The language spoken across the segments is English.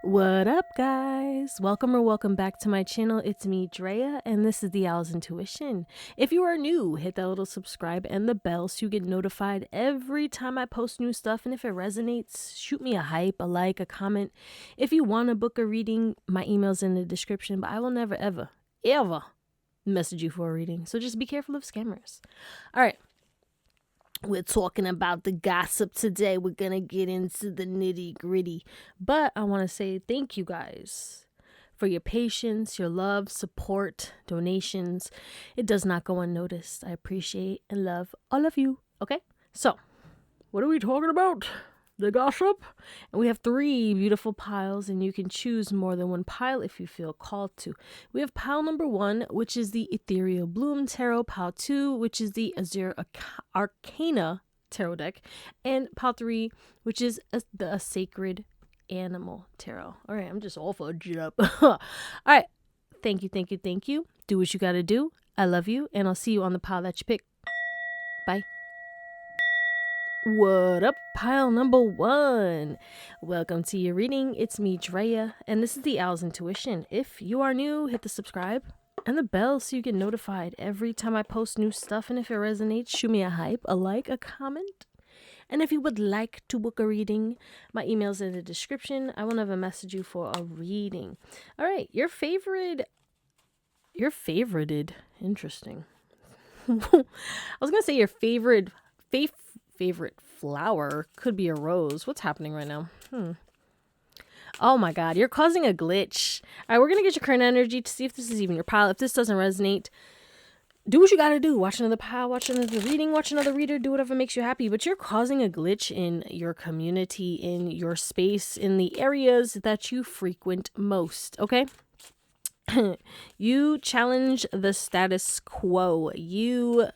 What up, guys? Welcome back to my channel. It's me, Drea, and this is the Owl's Intuition. If you are new, hit that little subscribe and the bell so you get notified every time I post new stuff. And if it resonates, shoot me a hype, a like, a comment. If you want to book a reading, my email's in the description, but I will never, ever message you for a reading. So just be careful of scammers. All right. We're talking about the gossip today. We're going to get into the nitty gritty. But I want to say thank you guys for your patience, your love, support, donations. It does not go unnoticed. I appreciate and love all of you. Okay? So, what are we talking about? The gossip. And we have 3 beautiful piles, and you can choose more than one pile if you feel called to. We have pile number 1, which is the Ethereal Bloom Tarot, pile 2, which is the Azure Arcana Tarot deck, and pile 3, which is the Sacred Animal Tarot. All right, I'm just all fudged up. All right, thank you. Do what you gotta do. I love you, and I'll see you on the pile that you pick. Bye. What up, pile number 1? Welcome to your reading. It's me, Drea, and this is the Owl's Intuition. If you are new, hit the subscribe and the bell so you get notified every time I post new stuff. And if it resonates, shoot me a hype, a like, a comment. And if you would like to book a reading, my email's in the description. I will never message you for a reading. All right, your favorited. Interesting. I was gonna say your favorite flower could be a rose. What's happening right now? Oh my god, you're causing a glitch. All right, we're gonna get your current energy to see if this is even your pile. If this doesn't resonate, do what you gotta do. Watch another pile, watch another reading, watch another reader, do whatever makes you happy. But you're causing a glitch in your community, in your space, in the areas that you frequent most, okay? You challenge the status quo. You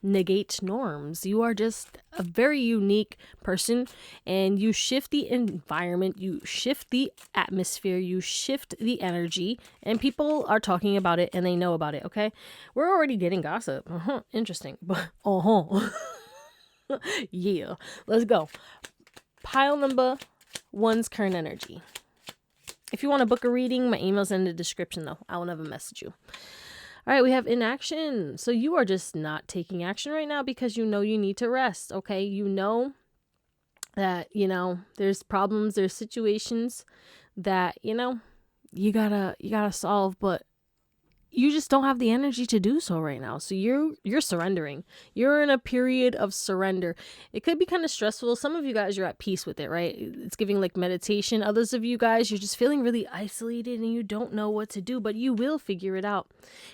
negate norms. You are just a very unique person, and you shift the environment, you shift the atmosphere, you shift the energy, and people are talking about it and they know about it. Okay, we're already getting gossip. Interesting. But yeah, let's go. Pile number 1's current energy. If you want to book a reading, my email's in the description, though. I will never message you. All right, we have inaction. So you are just not taking action right now because you know you need to rest, okay? You know that, there's problems, there's situations that, you gotta solve, but you just don't have the energy to do so right now. So you're surrendering. You're in a period of surrender. It could be kind of stressful. Some of you guys, you're at peace with it, right? It's giving like meditation. Others of you guys, you're just feeling really isolated and you don't know what to do, but you will figure it out.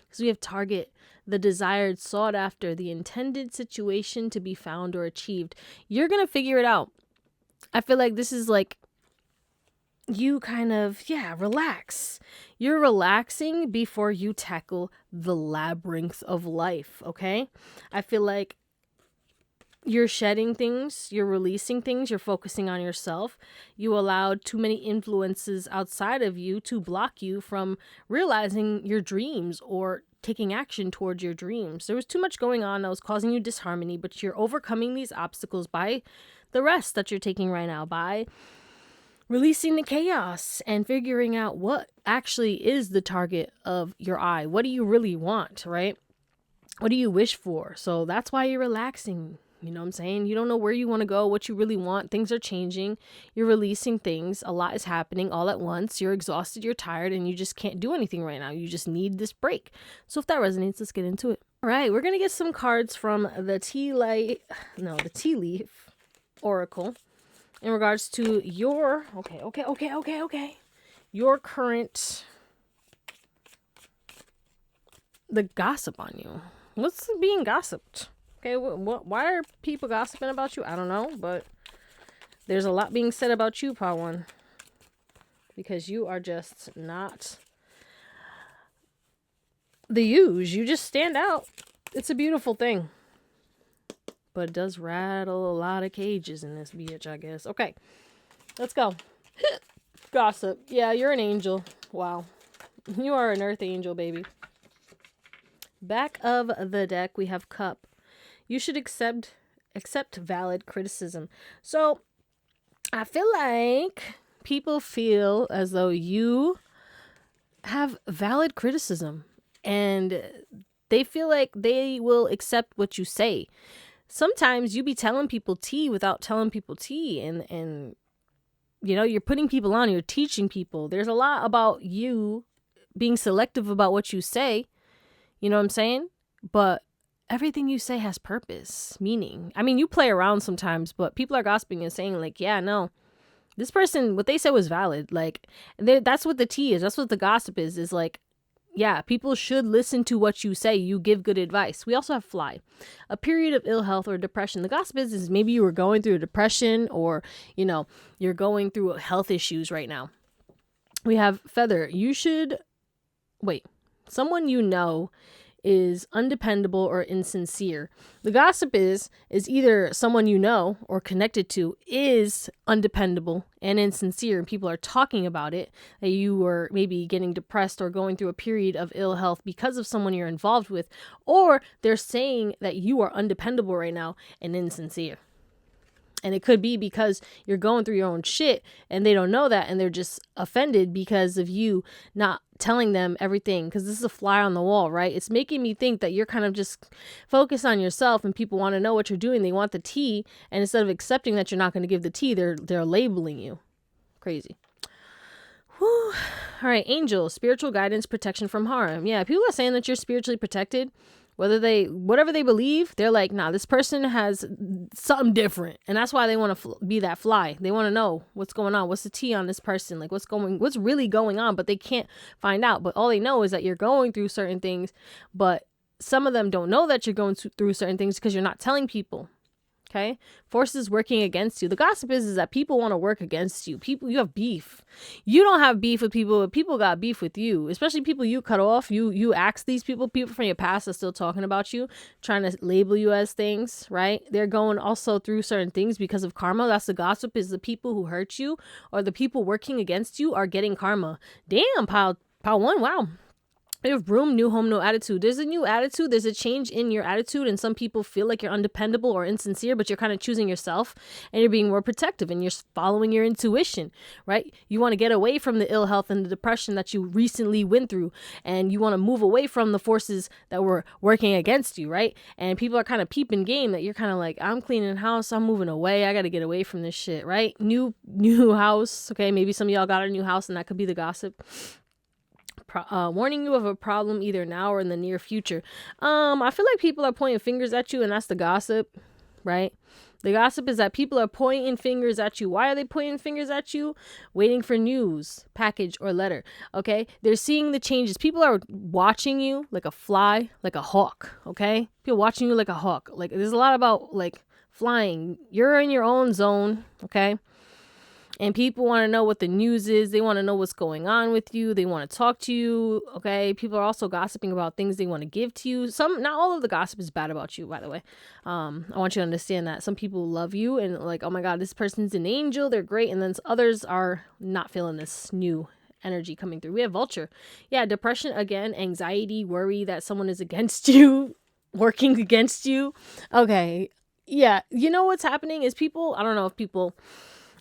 Because we have target, the desired, sought after, the intended situation to be found or achieved. You're going to figure it out. I feel like this is like you kind of, relax. You're relaxing before you tackle the labyrinth of life, okay? I feel like you're shedding things, you're releasing things, you're focusing on yourself. You allowed too many influences outside of you to block you from realizing your dreams or taking action towards your dreams. There was too much going on that was causing you disharmony, but you're overcoming these obstacles by the rest that you're taking right now, by releasing the chaos and figuring out what actually is the target of your eye. What do you really want, right? What do you wish for? So that's why you're relaxing. You know what I'm saying? You don't know where you want to go, what you really want. Things are changing. You're releasing things. A lot is happening all at once. You're exhausted, you're tired, and you just can't do anything right now. You just need this break. So if that resonates, let's get into it. All right, we're going to get some cards from the Tea Leaf Oracle. In regards to your, your current, the gossip on you. What's being gossiped? Okay, why are people gossiping about you? I don't know, but there's a lot being said about you, Pile 1. Because you are just not the use. You just stand out. It's a beautiful thing. But it does rattle a lot of cages in this bitch, I guess. Okay, let's go. Gossip. Yeah, you're an angel. Wow. You are an earth angel, baby. Back of the deck, we have Cup. You should accept valid criticism. So, I feel like people feel as though you have valid criticism and they feel like they will accept what you say. Sometimes you be telling people tea without telling people tea, and you know, you're putting people on, you're teaching people. There's a lot about you being selective about what you say. You know what I'm saying? But everything you say has purpose, meaning. I mean, you play around sometimes, but people are gossiping and saying like, yeah, no, this person, what they said was valid. Like, that's what the tea is. That's what the gossip is like, yeah, people should listen to what you say. You give good advice. We also have fly, a period of ill health or depression. The gossip is maybe you were going through a depression, or, you know, you're going through health issues right now. We have feather. Someone you know is undependable or insincere. The gossip is either someone you know or connected to is undependable and insincere, and people are talking about it, that you were maybe getting depressed or going through a period of ill health because of someone you're involved with, or they're saying that you are undependable right now and insincere. And it could be because you're going through your own shit and they don't know that, and they're just offended because of you not telling them everything. Because this is a fly on the wall, right? It's making me think that you're kind of just focused on yourself, and people want to know what you're doing. They want the tea, and instead of accepting that you're not going to give the tea, they're labeling you. Crazy. Whew. All right, angels, spiritual guidance, protection from harm. Yeah, people are saying that you're spiritually protected. Whatever they believe, they're like, nah, this person has something different. And that's why they want to be that fly. They want to know what's going on. What's the tea on this person? Like, what's really going on? But they can't find out. But all they know is that you're going through certain things. But some of them don't know that you're going through certain things because you're not telling people. Okay. Forces working against you. The gossip is that people want to work against you. You have beef. You don't have beef with people, but people got beef with you, especially people you cut off. You ask these people from your past are still talking about you, trying to label you as things, right? They're going also through certain things because of karma. That's the gossip, is the people who hurt you or the people working against you are getting karma. Damn, pile one. Wow. We have room, new home, no attitude. There's a new attitude. There's a change in your attitude. And some people feel like you're undependable or insincere, but you're kind of choosing yourself and you're being more protective and you're following your intuition, right? You want to get away from the ill health and the depression that you recently went through. And you want to move away from the forces that were working against you, right? And people are kind of peeping game that you're kind of like, I'm cleaning house. I'm moving away. I got to get away from this shit, right? New house. Okay. Maybe some of y'all got a new house and that could be the gossip. Warning you of a problem either now or in the near future. I feel like people are pointing fingers at you, and that's the gossip, right? The gossip is that people are pointing fingers at you. Why are they pointing fingers at you? Waiting for news, package, or letter. Okay? They're seeing the changes. People are watching you like a fly, like a hawk. Okay? People watching you like a hawk. Like, there's a lot about like flying. You're in your own zone. Okay? And people want to know what the news is. They want to know what's going on with you. They want to talk to you. Okay. People are also gossiping about things they want to give to you. Not all of the gossip is bad about you, by the way. I want you to understand that some people love you and like, oh my God, this person's an angel. They're great. And then others are not feeling this new energy coming through. We have vulture. Yeah. Depression again, anxiety, worry that someone is against you, working against you. Okay. Yeah. You know what's happening is people, I don't know if people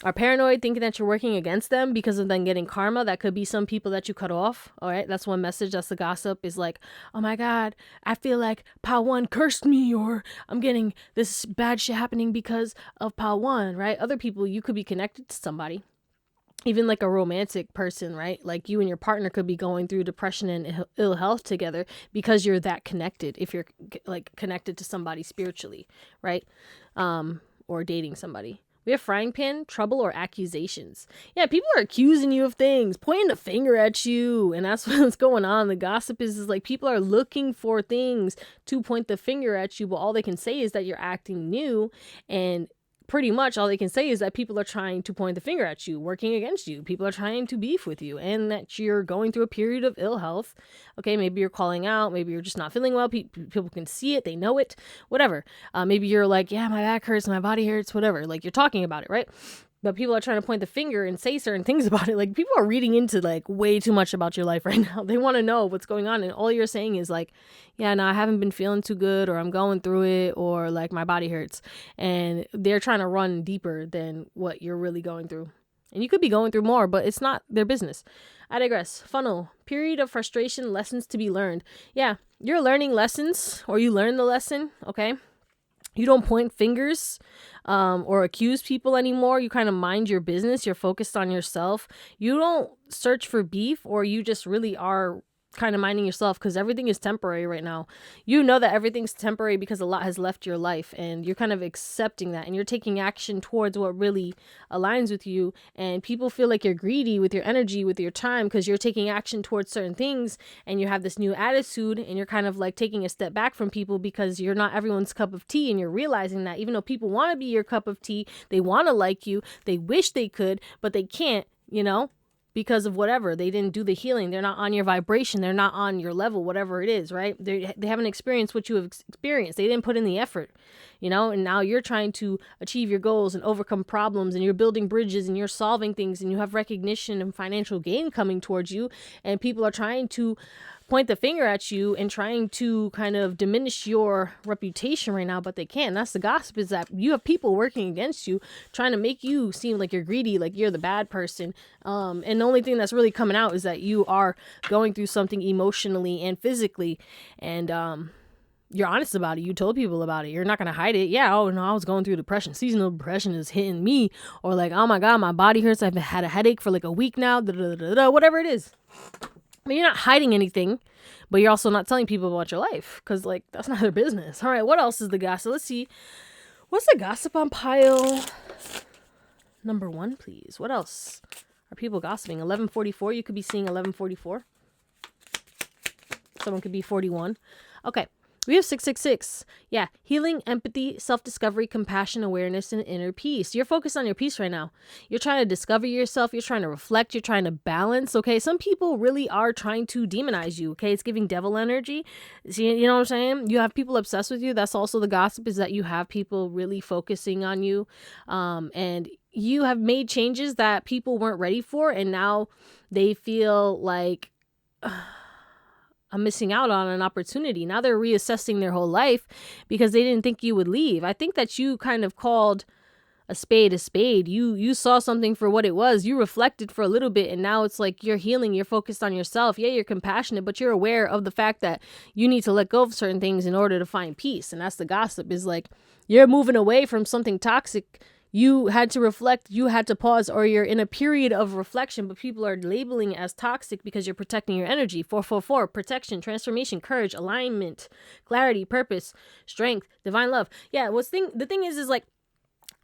are paranoid, thinking that you're working against them because of them getting karma. That could be some people that you cut off. All right. That's one message. That's the gossip, is like, oh my God, I feel like Pal 1 cursed me, or I'm getting this bad shit happening because of Pal 1, right? Other people, you could be connected to somebody, even like a romantic person, right? Like you and your partner could be going through depression and ill health together because you're that connected. If you're like connected to somebody spiritually, right? Or dating somebody. We have frying pan, trouble, or accusations. Yeah, people are accusing you of things, pointing a finger at you, and that's what's going on. The gossip is like people are looking for things to point the finger at you, but all they can say is that you're acting new, and pretty much all they can say is that people are trying to point the finger at you, working against you. People are trying to beef with you, and that you're going through a period of ill health. Okay, maybe you're calling out. Maybe you're just not feeling well. People can see it. They know it. Whatever. Maybe you're like, yeah, my back hurts. My body hurts. Whatever. Like, you're talking about it, right? But people are trying to point the finger and say certain things about it. Like, people are reading into like way too much about your life right now. They want to know what's going on. And all you're saying is like, yeah, no, I haven't been feeling too good, or I'm going through it, or like my body hurts. And they're trying to run deeper than what you're really going through. And you could be going through more, but it's not their business. I digress. Funnel. Period of frustration. Lessons to be learned. Yeah, you're learning lessons, or you learn the lesson, okay? You don't point fingers or accuse people anymore. You kind of mind your business. You're focused on yourself. You don't search for beef, or you just really are kind of minding yourself, because everything is temporary right now. You know that everything's temporary because a lot has left your life, and you're kind of accepting that, and you're taking action towards what really aligns with you. And people feel like you're greedy with your energy, with your time, because you're taking action towards certain things, and you have this new attitude, and you're kind of like taking a step back from people because you're not everyone's cup of tea. And you're realizing that even though people want to be your cup of tea, they want to like you, they wish they could, but they can't, because of whatever. They didn't do the healing. They're not on your vibration. They're not on your level, whatever it is, right? They haven't experienced what you have experienced. They didn't put in the effort, and now you're trying to achieve your goals and overcome problems, and you're building bridges, and you're solving things, and you have recognition and financial gain coming towards you, and people are trying to point the finger at you and trying to kind of diminish your reputation right now, but they can't. That's the gossip, is that you have people working against you, trying to make you seem like you're greedy, like you're the bad person. And the only thing that's really coming out is that you are going through something emotionally and physically, and you're honest about it. You told people about it. You're not going to hide it. Yeah, oh no, I was going through depression. Seasonal depression is hitting me. Or like, oh my God, my body hurts. I've had a headache for like a week now. Whatever it is. But you're not hiding anything, but you're also not telling people about your life, because like that's not their business. All right, what else is the gossip? Let's see. What's the gossip on pile number 1, please? What else are people gossiping? 1144. You could be seeing 1144. Someone could be 41. Okay. We have 666. Yeah. Healing, empathy, self-discovery, compassion, awareness, and inner peace. You're focused on your peace right now. You're trying to discover yourself. You're trying to reflect. You're trying to balance. Okay. Some people really are trying to demonize you. Okay. It's giving devil energy. See, you know what I'm saying? You have people obsessed with you. That's also the gossip, is that you have people really focusing on you. And you have made changes that people weren't ready for. And now they feel like, I'm missing out on an opportunity. Now they're reassessing their whole life because they didn't think you would leave. I think that you kind of called a spade a spade. You saw something for what it was. You reflected for a little bit, and now it's like you're healing. You're focused on yourself. Yeah, you're compassionate, but you're aware of the fact that you need to let go of certain things in order to find peace. And that's the gossip, is like you're moving away from something toxic. You had to reflect, you had to pause, or you're in a period of reflection, but people are labeling it as toxic because you're protecting your energy. 444, protection, transformation, courage, alignment, clarity, purpose, strength, divine love. Yeah, the thing is like,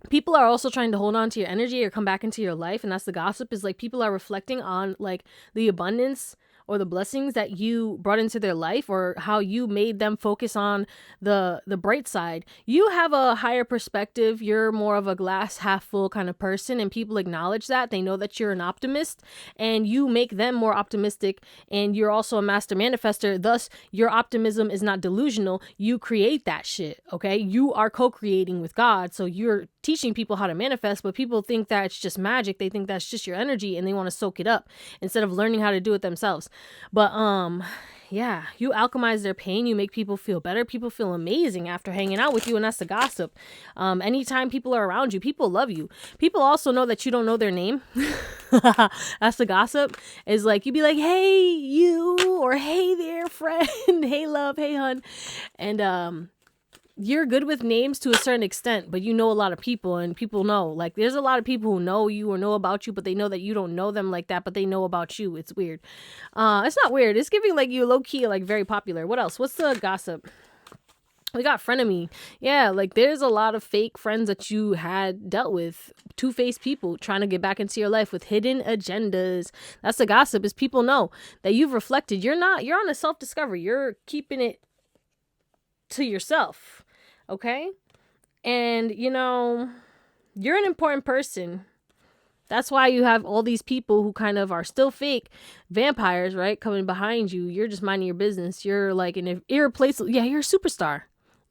people are also trying to hold on to your energy or come back into your life. And that's the gossip, is like people are reflecting on like the abundance or the blessings that you brought into their life, or how you made them focus on the bright side. You have a higher perspective. You're more of a glass half full kind of person, and people acknowledge that. They know that you're an optimist, and you make them more optimistic. And you're also a master manifester. Thus, your optimism is not delusional. You create that shit, okay? You are co-creating with God. So you're teaching people how to manifest, but people think that it's just magic. They think that's just your energy, and they want to soak it up instead of learning how to do it themselves. But yeah, you alchemize their pain. You make people feel better. People feel amazing after hanging out with you, and that's the gossip. Anytime people are around you, people love you. People also know that you don't know their name. That's the gossip. Is like, you'd be like, hey you, or hey there friend, hey love, hey hun, and you're good with names to a certain extent, but you know a lot of people, and people know, like, there's a lot of people who know you or know about you, but they know that you don't know them like that, but they know about you. It's weird. It's not weird. It's giving like you low key, like very popular. What else? What's the gossip? We got frenemy. Yeah, like there's a lot of fake friends that you had dealt with. Two-faced people trying to get back into your life with hidden agendas. That's the gossip, is people know that you've reflected. You're on a self-discovery. You're keeping it to yourself. Okay? And, you're an important person. That's why you have all these people who kind of are still fake vampires, right? Coming behind you. You're just minding your business. You're like an irreplaceable. Yeah, you're a superstar.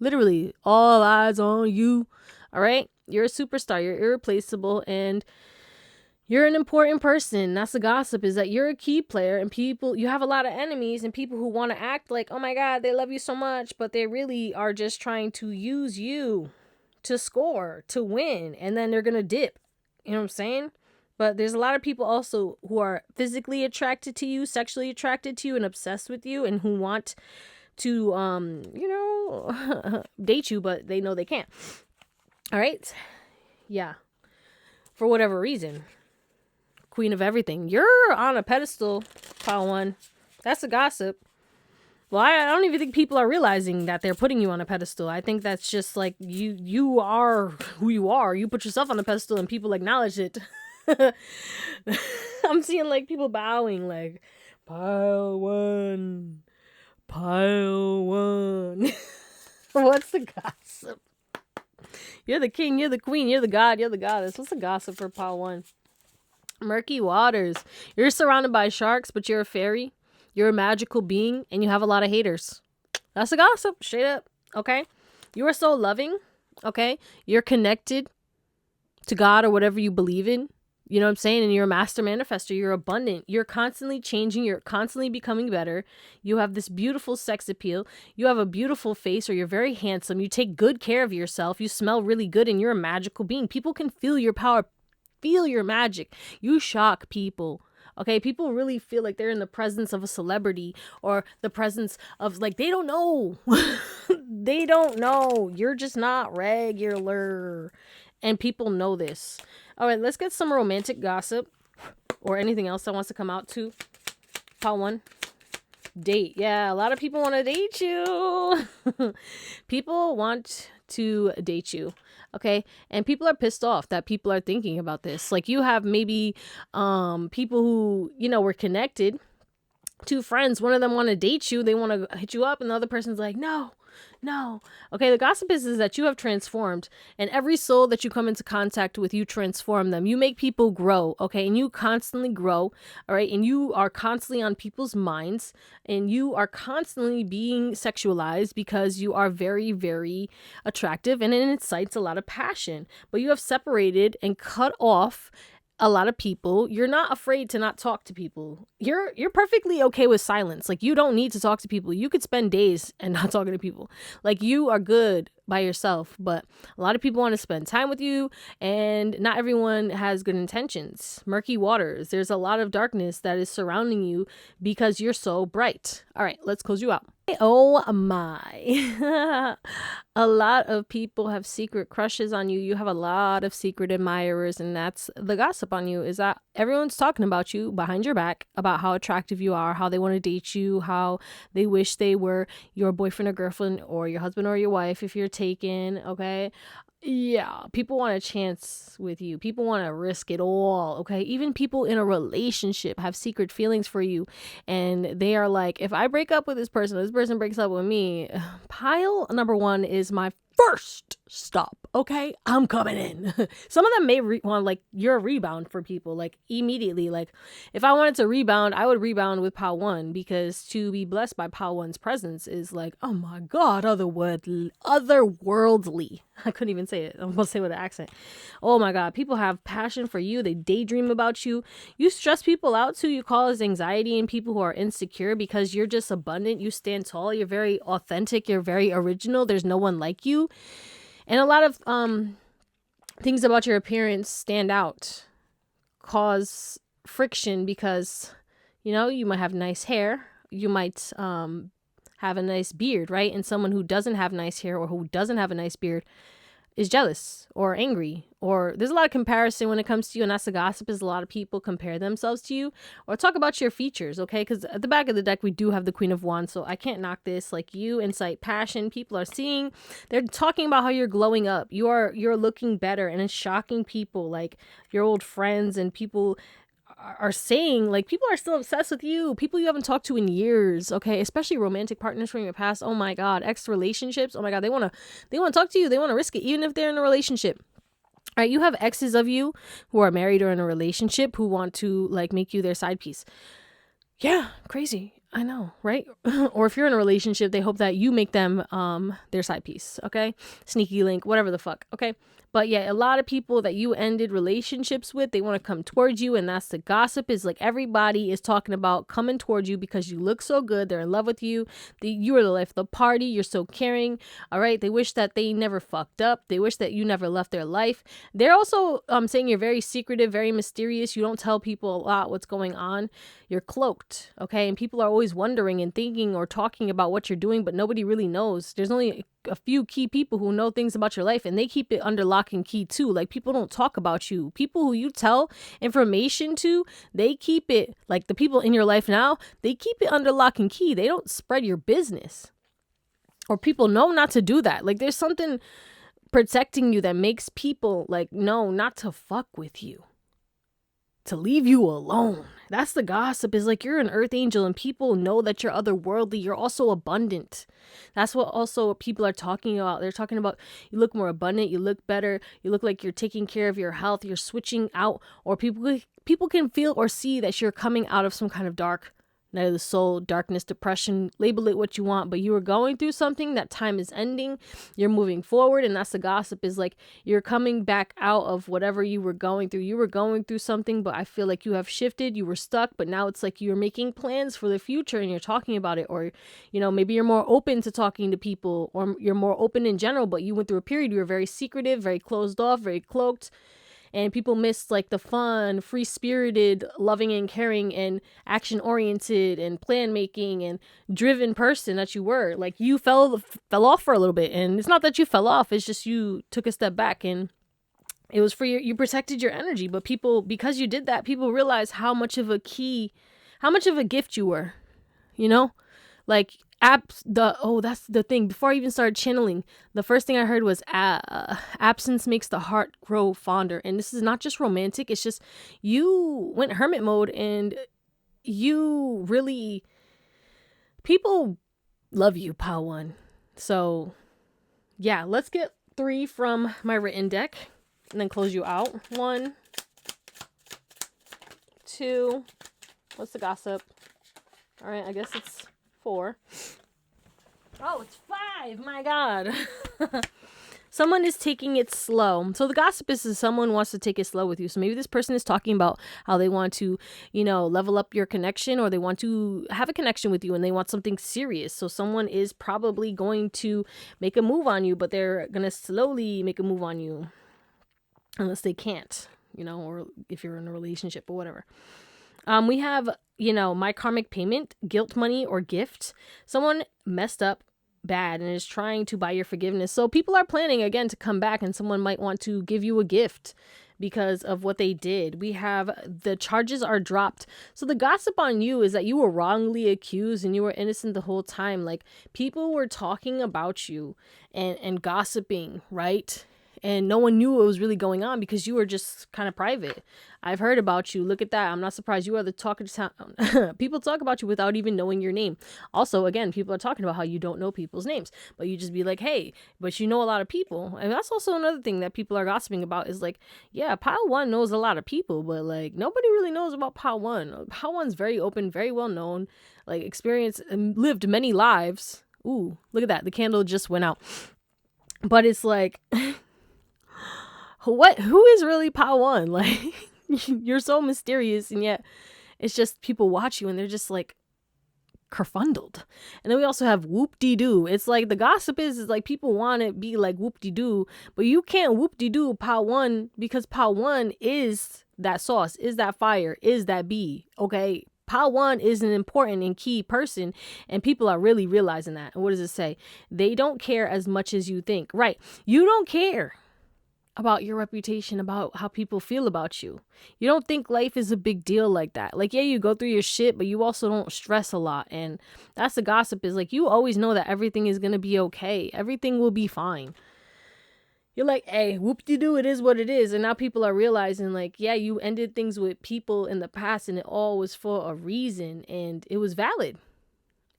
Literally, all eyes on you. All right? You're a superstar. You're irreplaceable, and you're an important person. That's the gossip, is that you're a key player, and you have a lot of enemies and people who want to act like, oh my God, they love you so much, but they really are just trying to use you to score, to win, and then they're going to dip. You know what I'm saying? But there's a lot of people also who are physically attracted to you, sexually attracted to you, and obsessed with you, and who want to, date you, but they know they can't. All right? Yeah. For whatever reason. Queen of everything. You're on a pedestal, pile one. That's a gossip. Well, I don't even think people are realizing that they're putting you on a pedestal. I think that's just like you are who you are. You put yourself on a pedestal and people acknowledge it. I'm seeing like people bowing like pile one. What's the gossip? You're the king, you're the queen, you're the god, you're the goddess. What's the gossip for pile one? Murky waters. You're surrounded by sharks, but you're a fairy. You're a magical being, and you have a lot of haters. That's a gossip, straight up, okay? You are so loving, okay? You're connected to God or whatever you believe in. You know what I'm saying? And you're a master manifester. You're abundant. You're constantly changing. You're constantly becoming better. You have this beautiful sex appeal. You have a beautiful face, or you're very handsome. You take good care of yourself. You smell really good, and you're a magical being. People can feel your power, feel your magic. You shock people. Okay, people really feel like they're in the presence of a celebrity or the presence of, like, they don't know. They don't know. You're just not regular. And people know this. All right, let's get some romantic gossip or anything else that wants to come out too. Pile one. Date. Yeah, a lot of people want to date you. People want to date you. Okay. And people are pissed off that people are thinking about this. Like, you have maybe people who, were connected, two friends, one of them want to date you, they want to hit you up, and the other person's like, no. Okay, the gossip is that you have transformed, and every soul that you come into contact with, you transform them. You make people grow, okay, and you constantly grow, all right, and you are constantly on people's minds, and you are constantly being sexualized because you are very, very attractive, and it incites a lot of passion. But you have separated and cut off a lot of people. You're not afraid to not talk to people. You're perfectly okay with silence. Like, you don't need to talk to people. You could spend days and not talking to people. Like, you are good by yourself. But a lot of people want to spend time with you, and not everyone has good intentions. Murky waters. There's a lot of darkness that is surrounding you because you're so bright. All right, let's close you out. Oh my. A lot of people have secret crushes on you. You have a lot of secret admirers, and that's the gossip on you, is that everyone's talking about you behind your back, about how attractive you are, how they want to date you, how they wish they were your boyfriend or girlfriend or your husband or your wife if you're taken, okay? Yeah, people want a chance with you. People want to risk it all, okay? Even people in a relationship have secret feelings for you, and they are like, if I break up with this person breaks up with me, pile number one is my first stop, okay? I'm coming in. Some of them may want, like, you're a rebound for people, like, immediately. Like, if I wanted to rebound, I would rebound with pile one, because to be blessed by pile one's presence is like, oh my God, otherworldly. I couldn't even say it. I'm gonna say it with an accent. Oh my God, people have passion for you. They daydream about you. You stress people out too. You cause anxiety in people who are insecure because you're just abundant. You stand tall. You're very authentic. You're very original. There's no one like you. And a lot of things about your appearance stand out, cause friction because, you might have nice hair. You might have a nice beard, right? And someone who doesn't have nice hair or who doesn't have a nice beard is jealous or angry, or there's a lot of comparison when it comes to you. And that's the gossip, is a lot of people compare themselves to you or talk about your features, okay? Because at the back of the deck, we do have the Queen of Wands, so I can't knock this. Like, you incite passion. People are seeing, they're talking about how you're glowing up. You're looking better, and it's shocking people, like your old friends, and people are saying, like, people are still obsessed with you, people you haven't talked to in years, okay? Especially romantic partners from your past. Oh my God, ex relationships. Oh my God, they want to talk to you. They want to risk it, even if they're in a relationship. All right, you have exes of you who are married or in a relationship who want to, like, make you their side piece. Yeah, crazy. I know, right? Or if you're in a relationship, they hope that you make them their side piece, okay? Sneaky link, whatever the fuck, okay? But yeah, a lot of people that you ended relationships with, they want to come towards you. And that's the gossip, is like everybody is talking about coming towards you because you look so good. They're in love with you. You are the life of the party. You're so caring. All right. They wish that they never fucked up. They wish that you never left their life. They're also saying you're very secretive, very mysterious. You don't tell people a lot what's going on. You're cloaked. Okay. And people are always wondering and thinking or talking about what you're doing, but nobody really knows. There's only a few key people who know things about your life, and they keep it under lock and key too. Like, people don't talk about you. People who you tell information to, they keep it, like the people in your life now, they keep it under lock and key. They don't spread your business, or people know not to do that. Like, there's something protecting you that makes people like know not to fuck with you, to leave you alone. That's the gossip, is like you're an earth angel and people know that you're otherworldly. You're also abundant. That's what also people are talking about. They're talking about you look more abundant, you look better, you look like you're taking care of your health, you're switching out, or people can feel or see that you're coming out of some kind of dark night of the soul, darkness, depression, label it what you want, but you were going through something. That time is ending. You're moving forward, and that's the gossip, is like you're coming back out of whatever you were going through. You were going through something, but I feel like you have shifted. You were stuck, but now it's like you're making plans for the future and you're talking about it. Or, you know, maybe you're more open to talking to people, or you're more open in general, but you went through a period you were very secretive, very closed off, very cloaked. And people missed like the fun, free-spirited, loving and caring and action-oriented and plan-making and driven person that you were. Like, you fell off for a little bit. And it's not that you fell off. It's just you took a step back, and it was for you protected your energy. But people, because you did that, people realized how much of a gift you were, you know? Like, that's the thing. Before I even started channeling, the first thing I heard was absence makes the heart grow fonder. And this is not just romantic. It's just you went hermit mode, and you really, people love you, Pile One. So yeah, let's get 3 from my written deck and then close you out. 1, 2. What's the gossip? All right, I guess it's 4. Oh, it's 5. My God. Someone is taking it slow. So the gossip is someone wants to take it slow with you. So maybe this person is talking about how they want to, you know, level up your connection, or they want to have a connection with you and they want something serious. So someone is probably going to make a move on you, but they're going to slowly make a move on you unless they can't, you know, or if you're in a relationship or whatever. We have, you know, my karmic payment, guilt money, or gift. Someone messed up bad and is trying to buy your forgiveness. So people are planning again to come back, and someone might want to give you a gift because of what they did. We have the charges are dropped. So the gossip on you is that you were wrongly accused and you were innocent the whole time. Like, people were talking about you and gossiping, right? And no one knew what was really going on because you were just kind of private. I've heard about you. Look at that. I'm not surprised. You are the talk of town. People talk about you without even knowing your name. Also, again, people are talking about how you don't know people's names, but you just be like, hey, but you know a lot of people. And that's also another thing that people are gossiping about is like, yeah, Pile One knows a lot of people, but like nobody really knows about Pile One. Pile One's very open, very well known, like experienced and lived many lives. Ooh, look at that. The candle just went out. But it's like... who is really Pile One? Like, you're so mysterious, and yet it's just people watch you and they're just like kerfundled. And then we also have whoop-de-doo. It's like the gossip is like people want to be like whoop-de-doo, but you can't whoop-de-doo Pile One, because Pile One is that sauce, is that fire, is that bee. Okay, Pile One is an important and key person, and people are really realizing that. And what does it say? They don't care as much as you think. Right, you don't care about your reputation, about how people feel about you. You don't think life is a big deal like that. Like, yeah, you go through your shit, but you also don't stress a lot. And that's the gossip, is like, you always know that everything is going to be okay. Everything will be fine. You're like, hey, whoop-de-doo, it is what it is. And now people are realizing, like, yeah, you ended things with people in the past and it all was for a reason. And it was valid.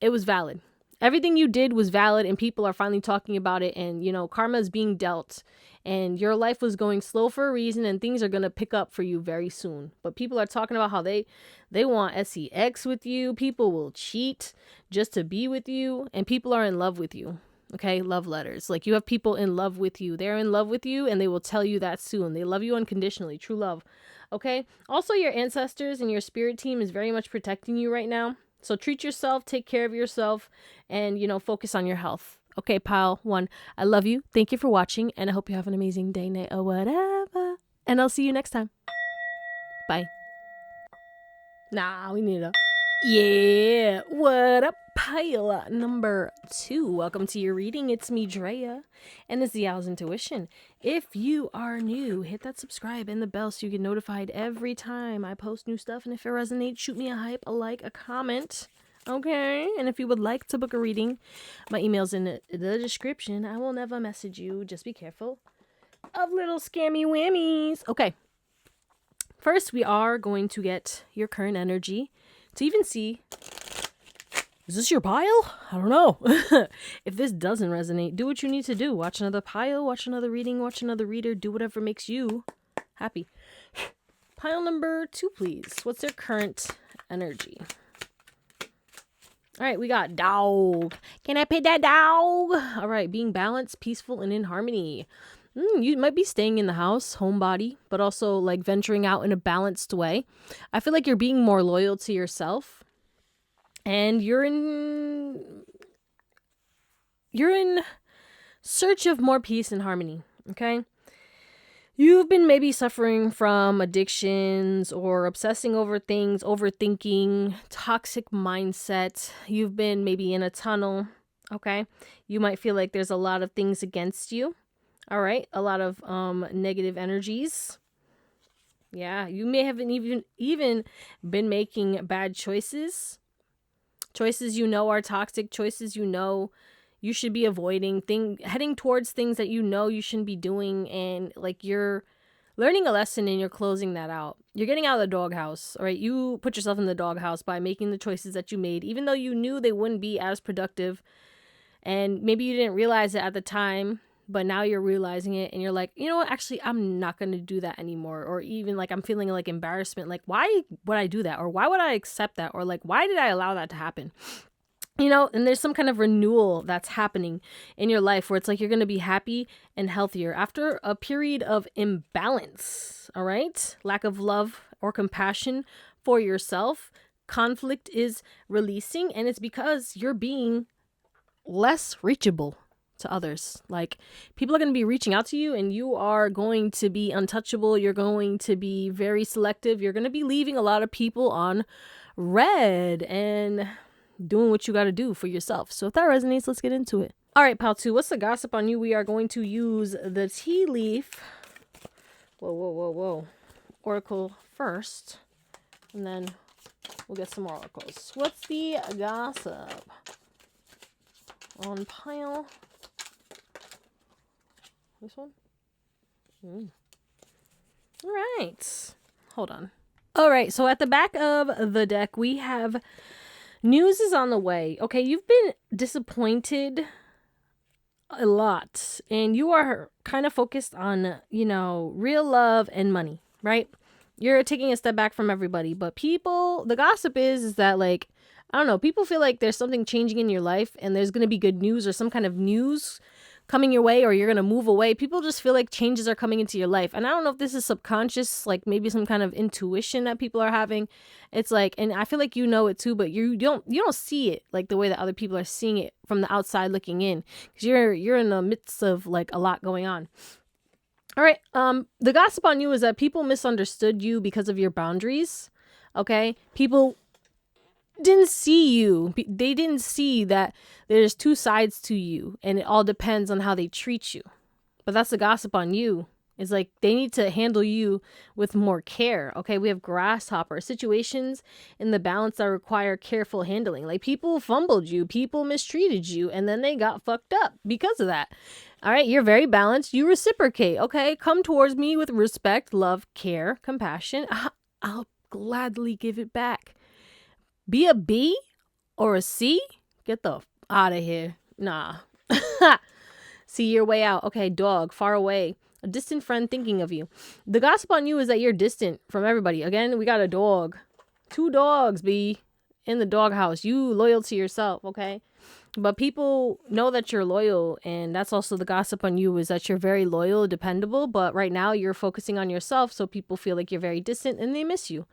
It was valid. Everything you did was valid, and people are finally talking about it. And, you know, karma is being dealt, and your life was going slow for a reason, and things are going to pick up for you very soon. But people are talking about how they want sex with you. People will cheat just to be with you, and people are in love with you. Okay, love letters. Like, you have people in love with you. They're in love with you, and they will tell you that soon. They love you unconditionally. True love. Okay. Also, your ancestors and your spirit team is very much protecting you right now. So treat yourself, take care of yourself, and, focus on your health. Okay, pile one. I love you. Thank you for watching, and I hope you have an amazing day, night, or whatever. And I'll see you next time. Bye. Nah, we need a... Yeah. What up, pile number 2? Welcome to your reading. It's me, Drea, and it's the Owl's Intuition. If you are new, hit that subscribe and the bell so you get notified every time I post new stuff. And if it resonates, shoot me a hype, a like, a comment. Okay? And if you would like to book a reading, my email's in the description. I will never message you. Just be careful of little scammy whammies. Okay. First, we are going to get your current energy to even see, is this your pile? I don't know. If this doesn't resonate, do what you need to do. Watch another pile, watch another reading, watch another reader. Do whatever makes you happy. Pile number 2, please. What's their current energy? All right, we got dog. Can I pet that dog? All right, being balanced, peaceful, and in harmony. You might be staying in the house, homebody, but also like venturing out in a balanced way. I feel like you're being more loyal to yourself, and you're in search of more peace and harmony. Okay. You've been maybe suffering from addictions or obsessing over things, overthinking, toxic mindset. You've been maybe in a tunnel. Okay. You might feel like there's a lot of things against you. All right. A lot of negative energies. Yeah. You may have even been making bad choices. Choices are toxic. Choices you should be avoiding. Heading towards things that you shouldn't be doing. And like you're learning a lesson and you're closing that out. You're getting out of the doghouse. All right. You put yourself in the doghouse by making the choices that you made, even though you knew they wouldn't be as productive. And maybe you didn't realize it at the time. But now you're realizing it and you're like, you know what, actually, I'm not going to do that anymore. Or even like I'm feeling like embarrassment. Like, why would I do that? Or why would I accept that? Or like, why did I allow that to happen? And there's some kind of renewal that's happening in your life where it's like you're going to be happy and healthier after a period of imbalance. All right. Lack of love or compassion for yourself. Conflict is releasing, and it's because you're being less reachable to others. Like, people are going to be reaching out to you and you are going to be untouchable. You're going to be very selective. You're going to be leaving a lot of people on red and doing what you got to do for yourself. So if that resonates, let's get into it. All right, pal 2, what's the gossip on you? We are going to use the tea leaf. Whoa. Oracle first, and then we'll get some more oracles. What's the gossip on pile? This one? All right. Hold on. All right. So at the back of the deck, we have news is on the way. Okay. You've been disappointed a lot. And you are kind of focused on, real love and money, right? You're taking a step back from everybody. But the gossip is that, like, I don't know. People feel like there's something changing in your life and there's going to be good news or some kind of news coming your way, or you're going to move away. People just feel like changes are coming into your life. And I don't know if this is subconscious, like maybe some kind of intuition that people are having. It's like, and I feel like you know it too, but you don't see it like the way that other people are seeing it from the outside looking in, because you're in the midst of like a lot going on. All right. The gossip on you is that people misunderstood you because of your boundaries. Okay. People didn't see you. They didn't see that there's two sides to you and it all depends on how they treat you. But that's the gossip on you. It's like they need to handle you with more care. Okay, we have grasshopper situations in the balance that require careful handling. Like, people fumbled you, people mistreated you, and then they got fucked up because of that. All right, you're very balanced. You reciprocate. Okay, come towards me with respect, love, care, compassion. I'll gladly give it back. Be a B or a C? Get the out of here. Nah. See your way out. Okay, dog, far away. A distant friend thinking of you. The gossip on you is that you're distant from everybody. Again, we got a dog. 2 dogs, B. in the doghouse. You loyal to yourself, okay? But people know that you're loyal, and that's also the gossip on you, is that you're very loyal, dependable, but right now you're focusing on yourself, so people feel like you're very distant and they miss you.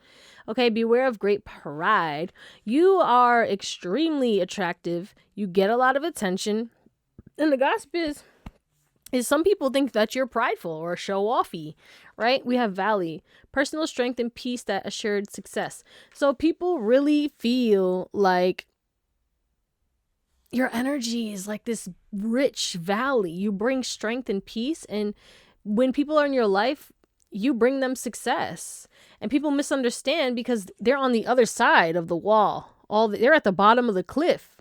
Okay, beware of great pride. You are extremely attractive. You get a lot of attention. And the gossip is some people think that you're prideful or show-offy, right? We have Valley, personal strength and peace that assured success. So people really feel like your energy is like this rich valley. You bring strength and peace, and when people are in your life, you bring them success. And people misunderstand because they're on the other side of the wall. They're at the bottom of the cliff.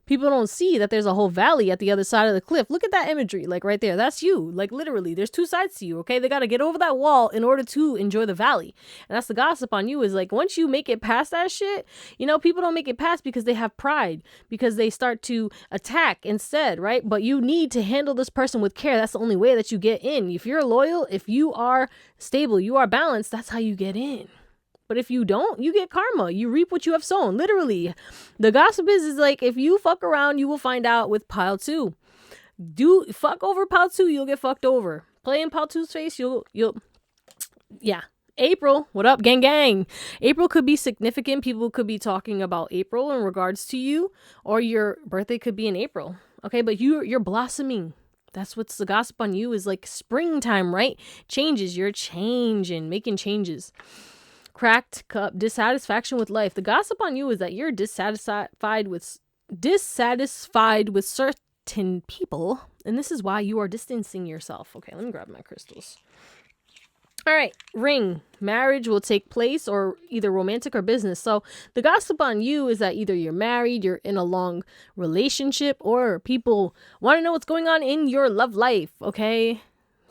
People don't see that there's a whole valley at the other side of the cliff. Look at that imagery, like right there. That's you. Like literally, there's two sides to you, okay? They got to get over that wall in order to enjoy the valley. And that's the gossip on you, is like once you make it past that shit, you know, people don't make it past because they have pride, because they start to attack instead, right? But you need to handle this person with care. That's the only way that you get in. If you're loyal, if you are stable, you are balanced, that's how you get in. But if you don't, you get karma. You reap what you have sown. Literally. The gossip is like, if you fuck around, you will find out with pile 2. Do fuck over pile 2, you'll get fucked over. Play in pile 2's face, you'll yeah. April, what up, gang gang? April could be significant. People could be talking about April in regards to you, or your birthday could be in April. Okay, but you're blossoming. That's what's the gossip on you, is like springtime, right? Changes. You're changing, making changes. Cracked cup, dissatisfaction with life. The gossip on you is that you're dissatisfied with certain people, and this is why you are distancing yourself. Okay, let me grab my crystals. All right, ring. Marriage will take place, or either romantic or business. So the gossip on you is that either you're married, you're in a long relationship, or people want to know what's going on in your love life, okay?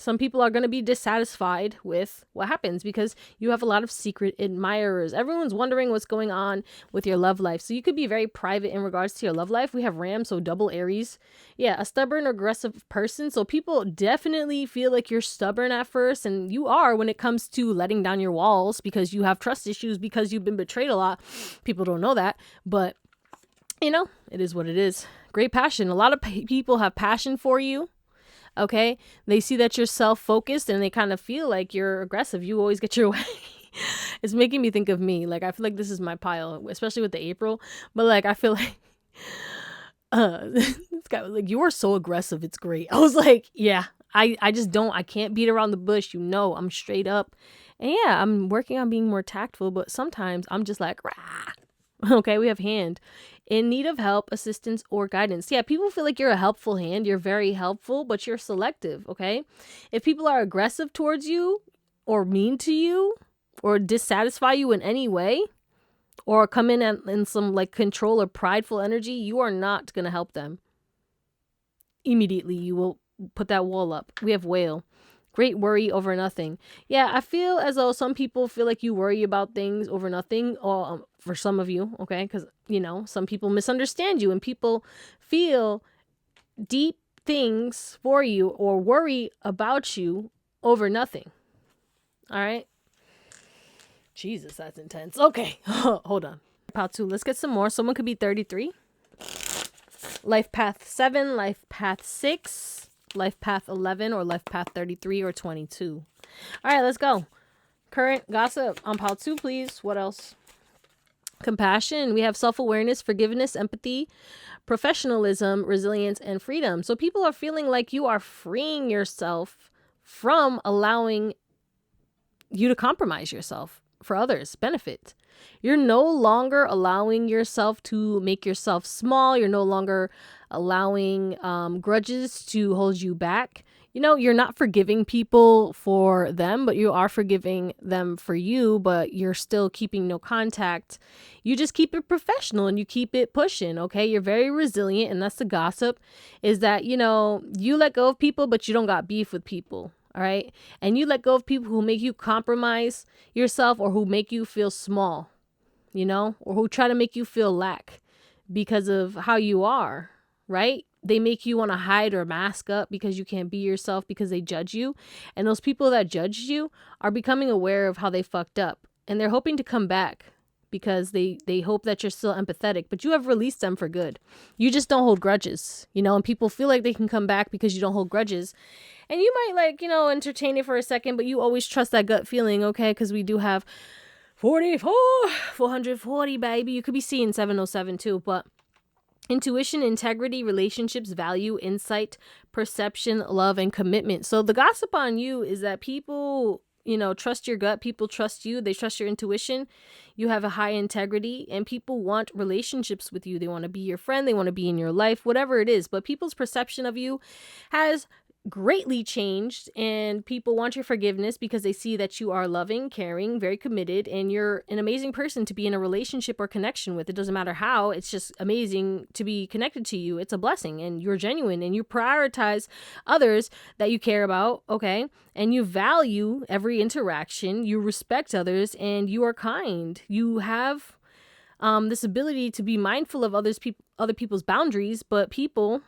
Some people are going to be dissatisfied with what happens because you have a lot of secret admirers. Everyone's wondering what's going on with your love life. So you could be very private in regards to your love life. We have Ram, so double Aries. Yeah, a stubborn, aggressive person. So people definitely feel like you're stubborn at first, and you are when it comes to letting down your walls because you have trust issues, because you've been betrayed a lot. People don't know that, but you know, it is what it is. Great passion. A lot of people have passion for you. Okay, they see that you're self-focused and they kind of feel like you're aggressive. You always get your way. It's making me think of me. Like, I feel like this is my pile, especially with the April. But like, I feel like this guy was like, "You are so aggressive. It's great." I was like, yeah, I can't beat around the bush. You know, I'm straight up. And yeah, I'm working on being more tactful, but sometimes I'm just like, rah. Okay, we have hand. In need of help, assistance, or guidance. Yeah, people feel like you're a helpful hand. You're very helpful, but you're selective, okay? If people are aggressive towards you, or mean to you, or dissatisfy you in any way, or come in some like control or prideful energy, you are not going to help them. Immediately, you will put that wall up. We have whale. Great worry over nothing. Yeah, I feel as though some people feel like you worry about things over nothing, or for some of you, okay? Because, you know, some people misunderstand you, and people feel deep things for you or worry about you over nothing. All right? Jesus, that's intense. Okay, hold on. Part 2, let's get some more. Someone could be 33. Life path 7, life path 6. Life path 11, or life path 33 or 22. All right, let's go. Current gossip on pile 2, please. What else? Compassion. We have self-awareness, forgiveness, empathy, professionalism, resilience, and freedom. So people are feeling like you are freeing yourself from allowing you to compromise yourself for others' benefit. You're no longer allowing yourself to make yourself small. You're no longer allowing grudges to hold you back. You know, you're not forgiving people for them, but you are forgiving them for you, but you're still keeping no contact. You just keep it professional and you keep it pushing, okay? You're very resilient, and that's the gossip, is that, you know, you let go of people, but you don't got beef with people. All right. And you let go of people who make you compromise yourself, or who make you feel small, you know, or who try to make you feel lack because of how you are. Right. They make you want to hide or mask up because you can't be yourself, because they judge you. And those people that judge you are becoming aware of how they fucked up, and they're hoping to come back because they hope that you're still empathetic, but you have released them for good. You just don't hold grudges, you know, and people feel like they can come back because you don't hold grudges. And you might, like, you know, entertain it for a second, but you always trust that gut feeling, okay? Because we do have 440, baby. You could be seeing 707 too, but intuition, integrity, relationships, value, insight, perception, love, and commitment. So the gossip on you is that people, you know, trust your gut. People trust you. They trust your intuition. You have a high integrity, and people want relationships with you. They want to be your friend. They want to be in your life, whatever it is. But people's perception of you has greatly changed, and people want your forgiveness because they see that you are loving, caring, very committed, and you're an amazing person to be in a relationship or connection with. It doesn't matter how, it's just amazing to be connected to you. It's a blessing, and you're genuine, and you prioritize others that you care about, okay? And you value every interaction, you respect others, and you are kind. You have this ability to be mindful of other people's boundaries, but people,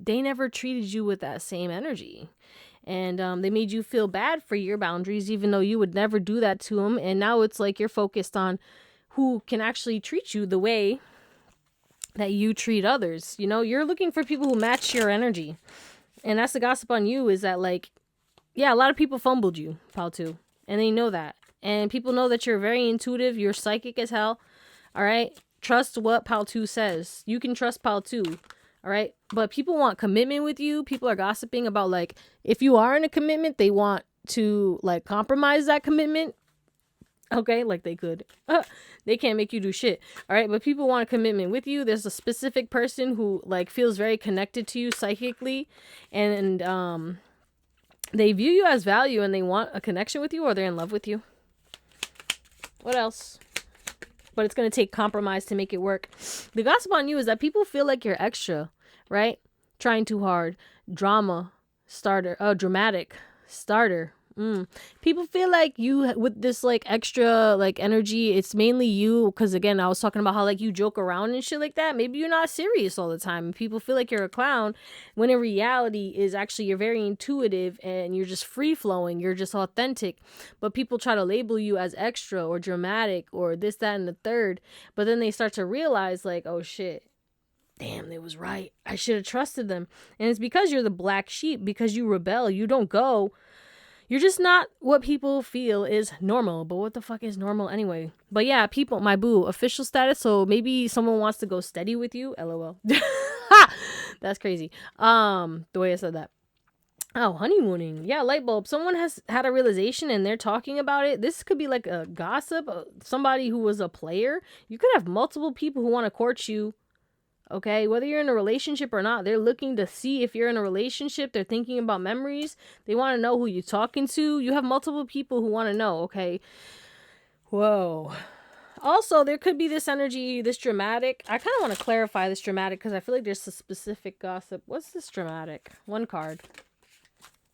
they never treated you with that same energy. And they made you feel bad for your boundaries, even though you would never do that to them. And now it's like you're focused on who can actually treat you the way that you treat others. You know, you're looking for people who match your energy. And that's the gossip on you, is that, like, yeah, a lot of people fumbled you, Pal2. And they know that. And people know that you're very intuitive. You're psychic as hell. All right? Trust what Pal2 says. You can trust Pal2. All right. But people want commitment with you. People are gossiping about, like, if you are in a commitment, they want to, like, compromise that commitment. Okay. Like, they could. They can't make you do shit. All right. But people want a commitment with you. There's a specific person who, like, feels very connected to you psychically. And they view you as value, and they want a connection with you, or they're in love with you. What else? But it's going to take compromise to make it work. The gossip on you is that people feel like you're extra, right? Trying too hard. Dramatic starter. People feel like you, with this, like, extra, like, energy, it's mainly you. Because, again, I was talking about how, like, you joke around and shit like that. Maybe you're not serious all the time. And people feel like you're a clown, when in reality is actually you're very intuitive and you're just free flowing. You're just authentic. But people try to label you as extra or dramatic or this, that, and the third. But then they start to realize, like, oh shit, damn, they was right. I should have trusted them. And it's because you're the black sheep, because you rebel. You don't go. You're just not what people feel is normal. But what the fuck is normal anyway? But yeah, people, my boo, official status. So maybe someone wants to go steady with you. LOL. That's crazy. The way I said that. Oh, honeymooning. Yeah, light bulb. Someone has had a realization and they're talking about it. This could be like a gossip. Somebody who was a player. You could have multiple people who want to court you. Okay, whether you're in a relationship or not, they're looking to see if you're in a relationship. They're thinking about memories. They want to know who you're talking to. You have multiple people who want to know, okay? Whoa. Also, there could be this energy, this dramatic. I kind of want to clarify this dramatic because I feel like there's a specific gossip. What's this dramatic? One card.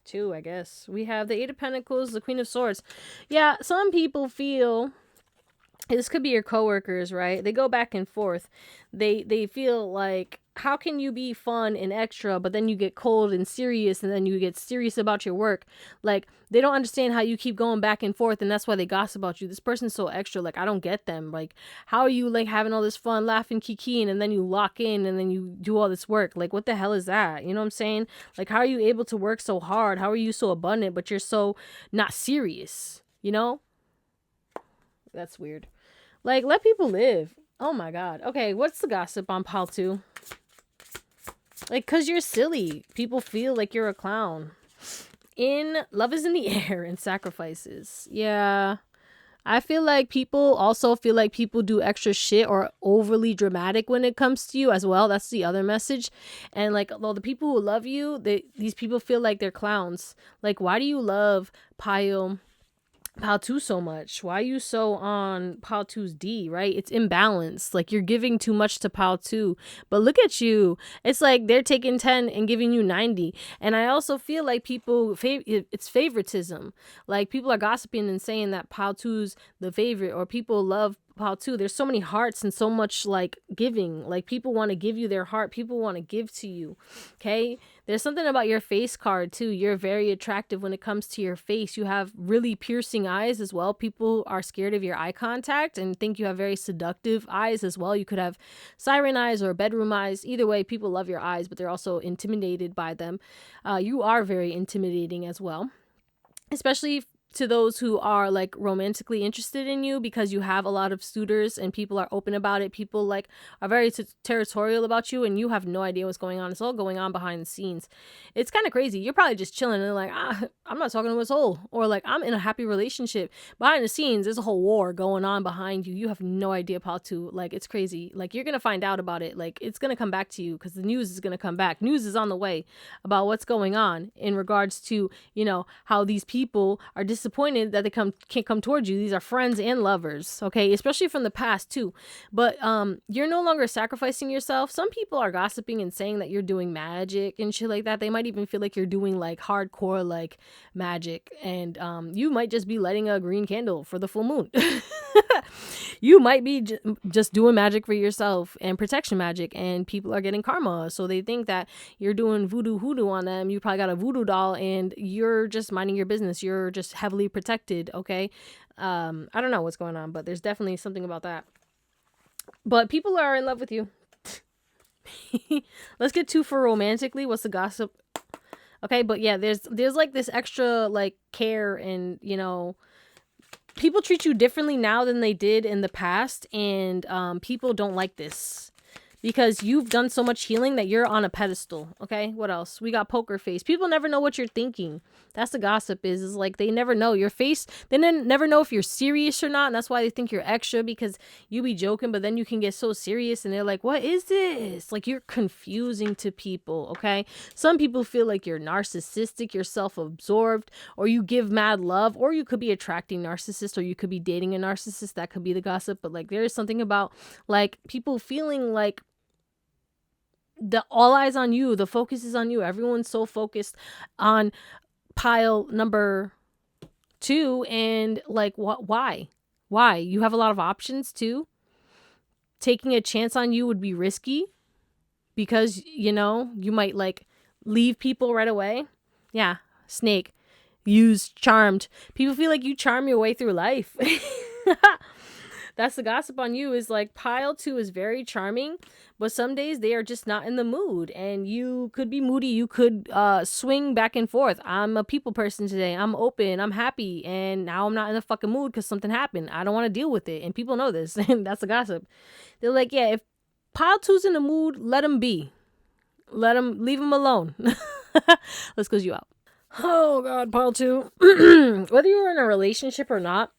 Two, I guess. We have the Eight of Pentacles, the Queen of Swords. Yeah, some people feel... This could be your coworkers, right? They go back and forth. They feel like, how can you be fun and extra, but then you get cold and serious, and then you get serious about your work? Like, they don't understand how you keep going back and forth, and that's why they gossip about you. This person's so extra. Like, I don't get them. Like, how are you, like, having all this fun, laughing, kikiing, and then you lock in, and then you do all this work? Like, what the hell is that? You know what I'm saying? Like, how are you able to work so hard? How are you so abundant, but you're so not serious? You know? That's weird. Like, let people live. Oh my god. Okay, what's the gossip on Pal2? Like, because you're silly. People feel like you're a clown. Love is in the air and sacrifices. Yeah. I feel like people also feel like people do extra shit or overly dramatic when it comes to you as well. That's the other message. And, like, although the people who love you, these people feel like they're clowns. Like, why do you love Pal2 so much? Why are you so on Pal2's D, right? It's imbalanced. Like, you're giving too much to Pal2. But look at you. It's like they're taking 10 and giving you 90. And I also feel like people, it's favoritism. Like, people are gossiping and saying that Pal2's the favorite, or people love pile 2, there's so many hearts and so much like giving. Like people want to give you their heart. People want to give to you. Okay. There's something about your face card too. You're very attractive when it comes to your face. You have really piercing eyes as well. People are scared of your eye contact and think you have very seductive eyes as well. You could have siren eyes or bedroom eyes. Either way, people love your eyes, but they're also intimidated by them. You are very intimidating as well, especially to those who are like romantically interested in you, because you have a lot of suitors and people are open about it. People like are very territorial about you and you have no idea what's going on. It's all going on behind the scenes. It's kind of crazy. You're probably just chilling and like, I'm not talking to a soul, or like I'm in a happy relationship. Behind the scenes, there's a whole war going on behind you. You have no idea how to, like, it's crazy. Like you're going to find out about it. Like it's going to come back to you because the news is going to come back. News is on the way about what's going on in regards to, you know, how these people are disappointed that they can't come towards you. These are friends and lovers, okay, especially from the past too. But you're no longer sacrificing yourself. Some people are gossiping and saying that you're doing magic and shit like that. They might even feel like you're doing like hardcore like magic, and you might just be lighting a green candle for the full moon. You might be just doing magic for yourself and protection magic, and people are getting karma. So they think that you're doing voodoo hoodoo on them. You probably got a voodoo doll and you're just minding your business. You're just heavily protected. Okay. I don't know what's going on, but there's definitely something about that. But people are in love with you. Let's get to for romantically. What's the gossip? Okay. But yeah, there's like this extra like care, and you know, people treat you differently now than they did in the past, and people don't like this because you've done so much healing that you're on a pedestal. Okay, what else? We got poker face. People never know what you're thinking. That's the gossip is like they never know your face. They never know if you're serious or not, and that's why they think you're extra, because you be joking, but then you can get so serious and they're like, what is this? Like you're confusing to people, okay? Some people feel like you're narcissistic, you're self-absorbed, or you give mad love, or you could be attracting narcissists, or you could be dating a narcissist. That could be the gossip. But like there is something about like people feeling like the all eyes on you, the focus is on you. Everyone's so focused on pile number 2, and like why you have a lot of options too. Taking a chance on you would be risky because, you know, you might like leave people right away. Yeah, snake. Use charmed. People feel like you charm your way through life. That's the gossip on you, is like pile 2 is very charming, but some days they are just not in the mood, and you could be moody. You could swing back and forth. I'm a people person today. I'm open. I'm happy. And now I'm not in the fucking mood because something happened. I don't want to deal with it. And people know this. And that's the gossip. They're like, yeah, if pile 2's in the mood, let him be. Leave him alone. Let's close you out. Oh God, pile 2. Whether you're in a relationship or not,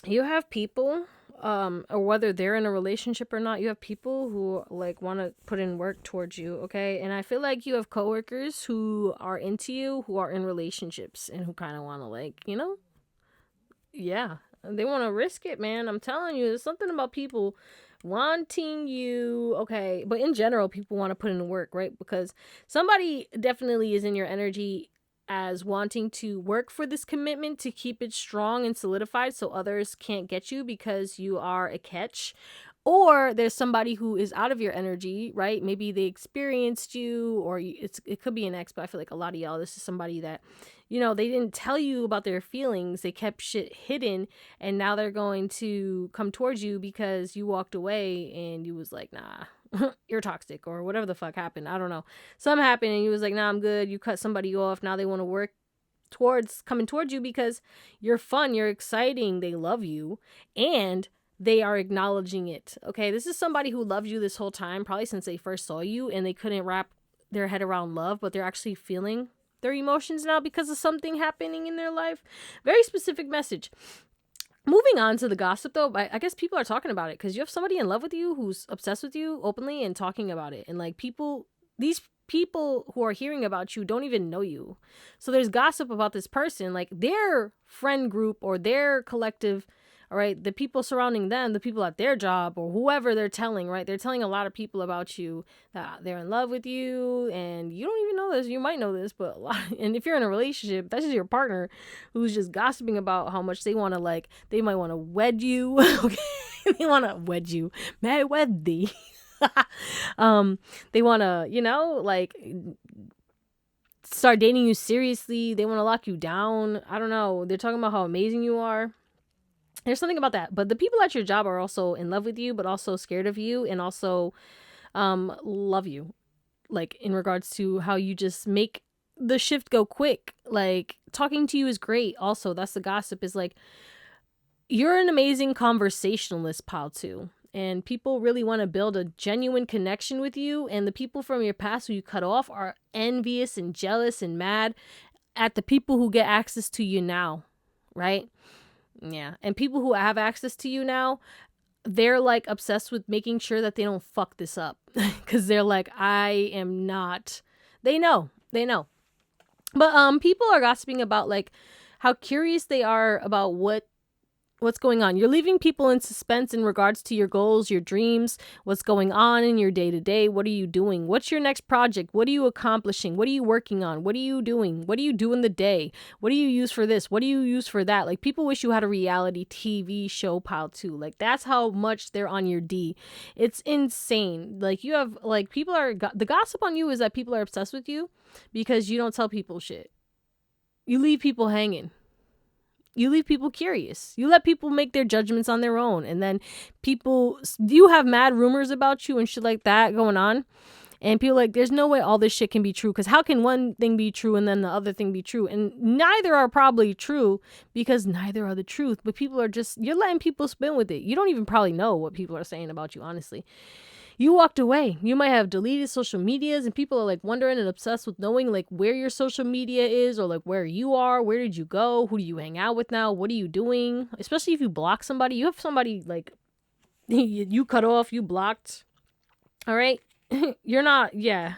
you have people, or whether they're in a relationship or not, you have people who like want to put in work towards you, okay? And I feel like you have coworkers who are into you, who are in relationships, and who kind of want to like, you know, yeah, they want to risk it, man. I'm telling you, there's something about people wanting you, okay? But in general, people want to put in work, right? Because somebody definitely is in your energy as wanting to work for this commitment to keep it strong and solidified so others can't get you because you are a catch. Or there's somebody who is out of your energy, right? Maybe they experienced you, or it could be an ex, but I feel like a lot of y'all, this is somebody that, you know, they didn't tell you about their feelings. They kept shit hidden, and now they're going to come towards you because you walked away and you was like, nah, you're toxic, or whatever the fuck happened. I don't know. Something happened and you was like, nah, I'm good. You cut somebody off. Now they want to work towards coming towards you because you're fun, you're exciting, they love you, and they are acknowledging it. Okay, this is somebody who loved you this whole time, probably since they first saw you, and they couldn't wrap their head around love, but they're actually feeling their emotions now because of something happening in their life. Very specific message. Moving on to the gossip, though, I guess people are talking about it because you have somebody in love with you who's obsessed with you openly and talking about it. And like these people who are hearing about you don't even know you. So there's gossip about this person, like their friend group or their collective All right. The people surrounding them, the people at their job or whoever they're telling, right? They're telling a lot of people about you that they're in love with you, and you don't even know this. You might know this, but and if you're in a relationship, that's just your partner who's just gossiping about how much they want to, like, they might want to wed you. Okay. They want to wed you. May I wed thee? They want to, like, start dating you seriously. They want to lock you down. I don't know. They're talking about how amazing you are. There's something about that. But the people at your job are also in love with you, but also scared of you, and also love you. Like, in regards to how you just make the shift go quick. Like, talking to you is great. Also, that's the gossip, is like, you're an amazing conversationalist, pal, too. And people really want to build a genuine connection with you. And the people from your past who you cut off are envious and jealous and mad at the people who get access to you now. Right? Yeah. And people who have access to you now, they're like obsessed with making sure that they don't fuck this up. Because they're like, I am not. They know. But people are gossiping about, like, how curious they are about what's going on. You're leaving people in suspense in regards to your goals, your dreams, what's going on in your day-to-day. What are you doing? What's your next project? What are you accomplishing? What are you working on? What are you doing? What do you do in the day? What do you use for this? What do you use for that? Like, people wish you had a reality TV show, pile, too. Like, that's how much they're on your D. It's insane. Like, you have, like, the gossip on you is that people are obsessed with you because you don't tell people shit. You leave people hanging. You leave people curious. You let people make their judgments on their own. And then you have mad rumors about you and shit like that going on. And people like, there's no way all this shit can be true. Because how can one thing be true and then the other thing be true? And neither are probably true, because neither are the truth. But people are you're letting people spin with it. You don't even probably know what people are saying about you, honestly. You walked away. You might have deleted social medias, and people are like wondering and obsessed with knowing, like, where your social media is, or like where you are. Where did you go? Who do you hang out with now? What are you doing? Especially if you block somebody. You have somebody like you cut off, you blocked. All right. You're not. Yeah.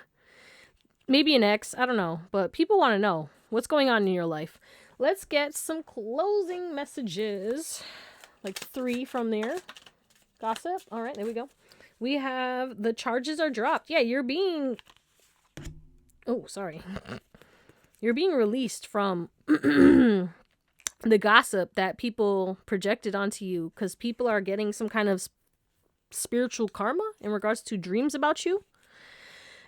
Maybe an ex. I don't know. But people want to know what's going on in your life. Let's get some closing messages. Like 3 from there. Gossip. All right. There we go. We have the charges are dropped. Yeah, you're being... Oh, sorry. You're being released from the gossip that people projected onto you, because people are getting some kind of spiritual karma in regards to dreams about you.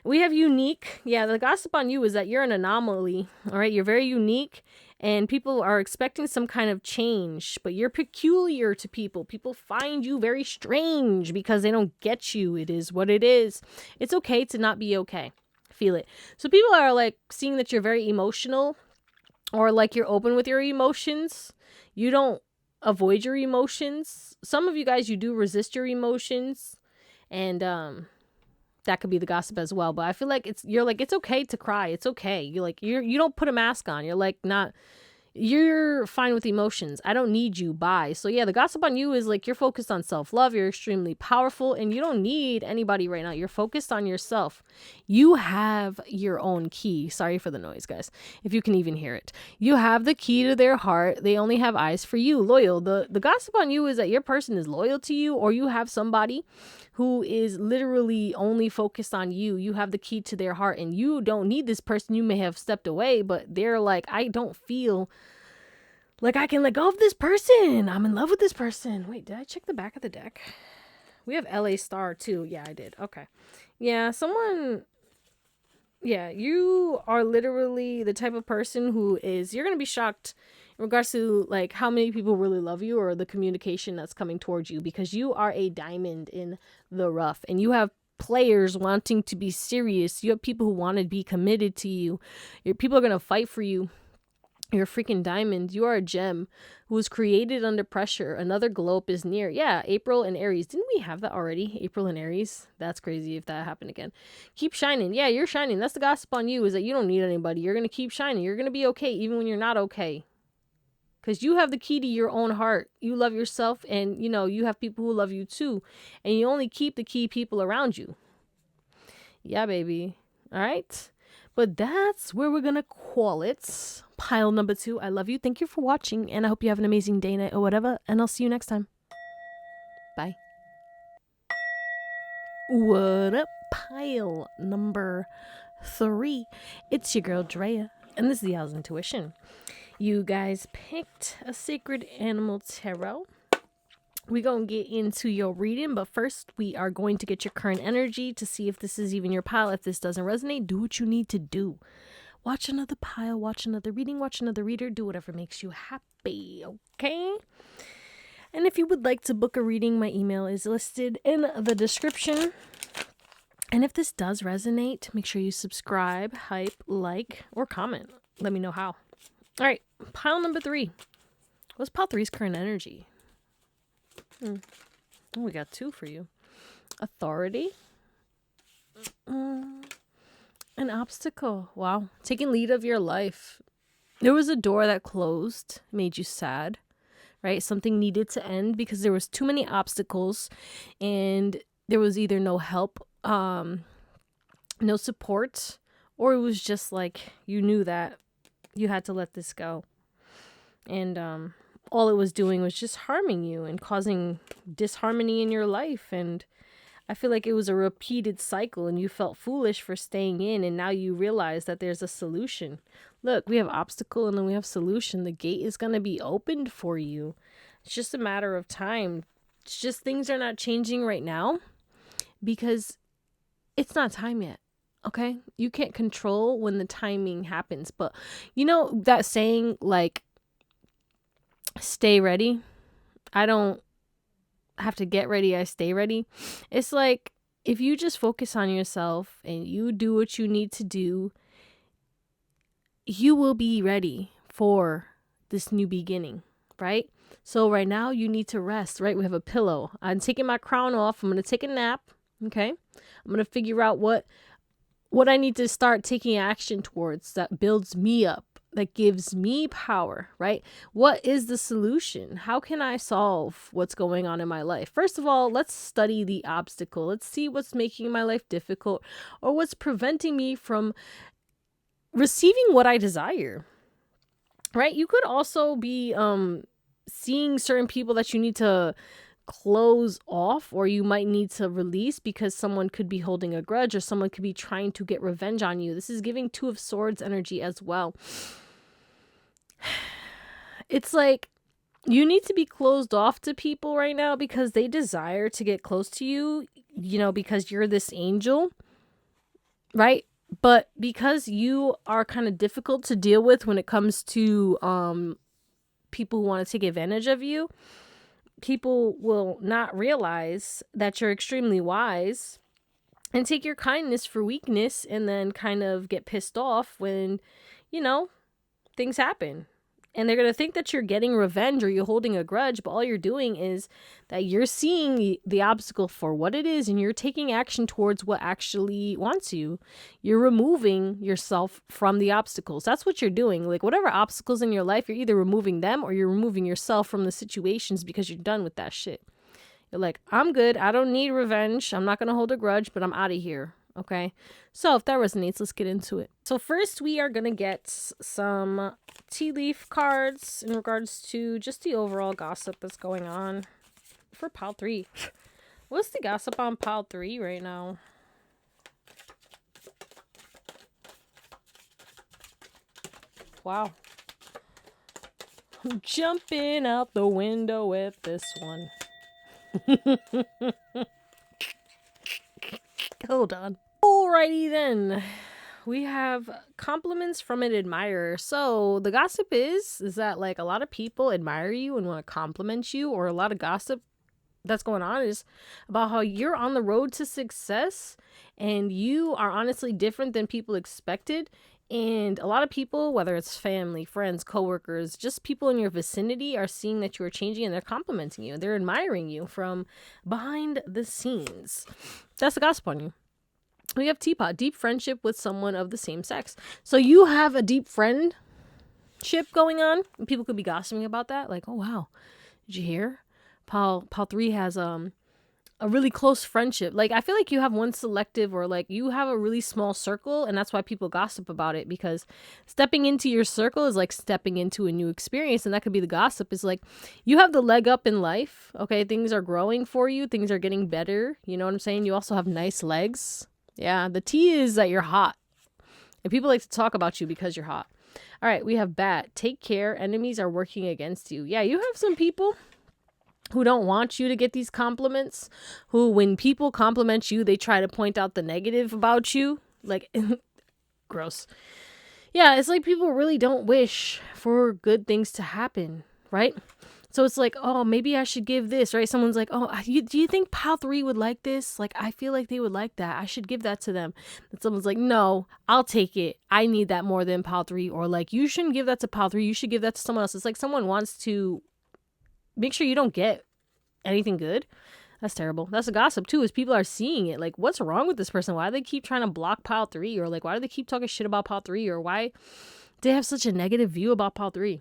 We have unique. Yeah, the gossip on you is that you're an anomaly. All right, you're very unique. And people are expecting some kind of change, but you're peculiar to people. People find you very strange because they don't get you. It is what it is. It's okay to not be okay. Feel it. So people are like seeing that you're very emotional, or like you're open with your emotions. You don't avoid your emotions. Some of you guys, you do resist your emotions, and that could be the gossip as well. But I feel like it's okay to cry. It's okay. You don't put a mask on. You're fine with emotions. I don't need you. Bye. So yeah, the gossip on you is like, you're focused on self-love. You're extremely powerful, and you don't need anybody right now. You're focused on yourself. You have your own key. Sorry for the noise, guys, if you can even hear it. You have the key to their heart. They only have eyes for you. Loyal. The gossip on you is that your person is loyal to you, or you have somebody who is literally only focused on you. You have the key to their heart, and you don't need this person. You may have stepped away, but they're like, I don't feel like I can let go of this person. I'm in love with this person. Wait, did I check the back of the deck? We have LA Star too. Yeah, I did. Okay. Yeah, you are literally the type of person you're going to be shocked in regards to like how many people really love you, or the communication that's coming towards you, because you are a diamond in the rough, and you have players wanting to be serious. You have people who want to be committed to you. People are going to fight for you. You're a freaking diamond. You are a gem who was created under pressure. Another globe is near. Yeah, April and Aries. Didn't we have that already? April and Aries? That's crazy if that happened again. Keep shining. Yeah, you're shining. That's the gossip on you, is that you don't need anybody. You're going to keep shining. You're going to be okay even when you're not okay. Because you have the key to your own heart. You love yourself, and, you have people who love you too. And you only keep the key people around you. Yeah, baby. All right? But that's where we're going to call it. Pile number 2. I love you. Thank you for watching. And I hope you have an amazing day, night, or whatever. And I'll see you next time. Bye. What up? Pile number 3. It's your girl, Drea. And this is the Owl's Intuition. You guys picked a Sacred Animal Tarot. We're going to get into your reading, but first we are going to get your current energy to see if this is even your pile. If this doesn't resonate, do what you need to do. Watch another pile, watch another reading, watch another reader, do whatever makes you happy, okay? And if you would like to book a reading, my email is listed in the description. And if this does resonate, make sure you subscribe, hype, like, or comment. Let me know how. All right, pile number 3. What's pile 3's current energy? Oh, we got 2 for you. Authority. An obstacle. Wow. Taking lead of your life. There was a door that closed, made you sad, right? Something needed to end because there was too many obstacles and there was either no help, no support, or it was just like you knew that you had to let this go. And all it was doing was just harming you and causing disharmony in your life. And I feel like it was a repeated cycle and you felt foolish for staying in. And now you realize that there's a solution. Look, we have obstacle and then we have solution. The gate is going to be opened for you. It's just a matter of time. It's just things are not changing right now because it's not time yet. Okay? You can't control when the timing happens. But you know that saying, like, stay ready? I don't have to get ready, I stay ready. It's like if you just focus on yourself and you do what you need to do, you will be ready for this new beginning, right? So right now you need to rest, right? We have a pillow. I'm taking my crown off. I'm going to take a nap, okay? I'm going to figure out what I need to start taking action towards that builds me up, that gives me power, right? What is the solution? How can I solve what's going on in my life? First of all, let's study the obstacle. Let's see what's making my life difficult or what's preventing me from receiving what I desire, right? You could also be seeing certain people that you need to close off, or you might need to release because someone could be holding a grudge or someone could be trying to get revenge on you. This is giving 2 of Swords energy as well. It's like you need to be closed off to people right now because they desire to get close to you, you know, because you're this angel, right? But because you are kind of difficult to deal with when it comes to people who want to take advantage of you, people will not realize that you're extremely wise and take your kindness for weakness and then kind of get pissed off when, you know, things happen. And they're going to think that you're getting revenge or you're holding a grudge, but all you're doing is that you're seeing the obstacle for what it is and you're taking action towards what actually wants you. You're removing yourself from the obstacles. That's what you're doing. Like whatever obstacles in your life, you're either removing them or you're removing yourself from the situations because you're done with that shit. You're like, I'm good. I don't need revenge. I'm not going to hold a grudge, but I'm out of here. Okay, so if that resonates, let's get into it. So first we are going to get some tea leaf cards in regards to just the overall gossip that's going on for pile 3. What's the gossip on pile 3 right now? Wow. I'm jumping out the window with this one. Hold on. Alrighty then. We have compliments from an admirer. So the gossip is that like a lot of people admire you and want to compliment you, or a lot of gossip that's going on is about how you're on the road to success and you are honestly different than people expected. And a lot of people, whether it's family, friends, coworkers, just people in your vicinity, are seeing that you are changing and they're complimenting you. They're admiring you from behind the scenes. That's the gossip on you. We have teapot, deep friendship with someone of the same sex. So you have a deep friendship going on. And people could be gossiping about that. Like, oh, wow. Did you hear? Pile 3 has a really close friendship. Like, I feel like you have one selective, or like you have a really small circle, and that's why people gossip about it, because stepping into your circle is like stepping into a new experience. And that could be the gossip, is like you have the leg up in life. Okay, things are growing for you, things are getting better. You know what I'm saying? You also have nice legs. Yeah, the tea is that you're hot, and people like to talk about you because you're hot. All right, we have bad. Take care. Enemies are working against you. Yeah, you have some people who don't want you to get these compliments, who, when people compliment you, they try to point out the negative about you. Like, gross. Yeah, it's like people really don't wish for good things to happen, right? So it's like, oh, maybe I should give this, right? Someone's like, oh, do you think pile 3 would like this? Like, I feel like they would like that. I should give that to them. And someone's like, no, I'll take it. I need that more than pile 3. Or like, you shouldn't give that to pile 3. You should give that to someone else. It's like someone wants to make sure you don't get anything good. That's terrible. That's a gossip too, is people are seeing it. Like, what's wrong with this person? Why do they keep trying to block pile 3? Or like, why do they keep talking shit about pile 3? Or why do they have such a negative view about pile 3?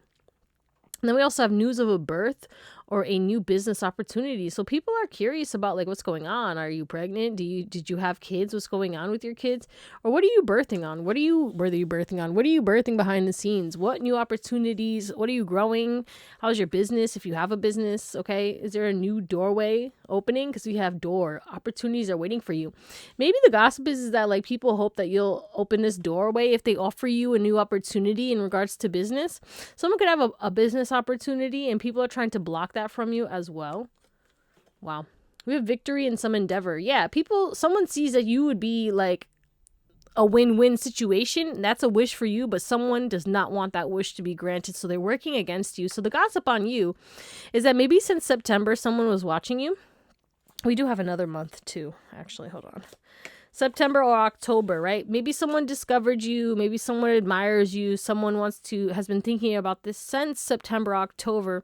And then we also have news of a birth or a new business opportunity. So people are curious about like what's going on. Are you pregnant? Did you have kids? What's going on with your kids? Or what are you birthing on? What are you birthing on? What are you birthing behind the scenes? What new opportunities? What are you growing? How's your business? If you have a business, okay, is there a new doorway opening? Because we have door opportunities are waiting for you. Maybe the gossip is that like people hope that you'll open this doorway if they offer you a new opportunity in regards to business. Someone could have a business opportunity and people are trying to block that from you as well. Wow. We have victory in some endeavor. Yeah, someone sees that you would be like a win-win situation. That's a wish for you, but someone does not want that wish to be granted, so they're working against you. So the gossip on you is that maybe since September someone was watching you. We do have another month too, actually. Hold on. September or October, right? Maybe someone discovered you. Maybe someone admires you. Someone has been thinking about this since September, October.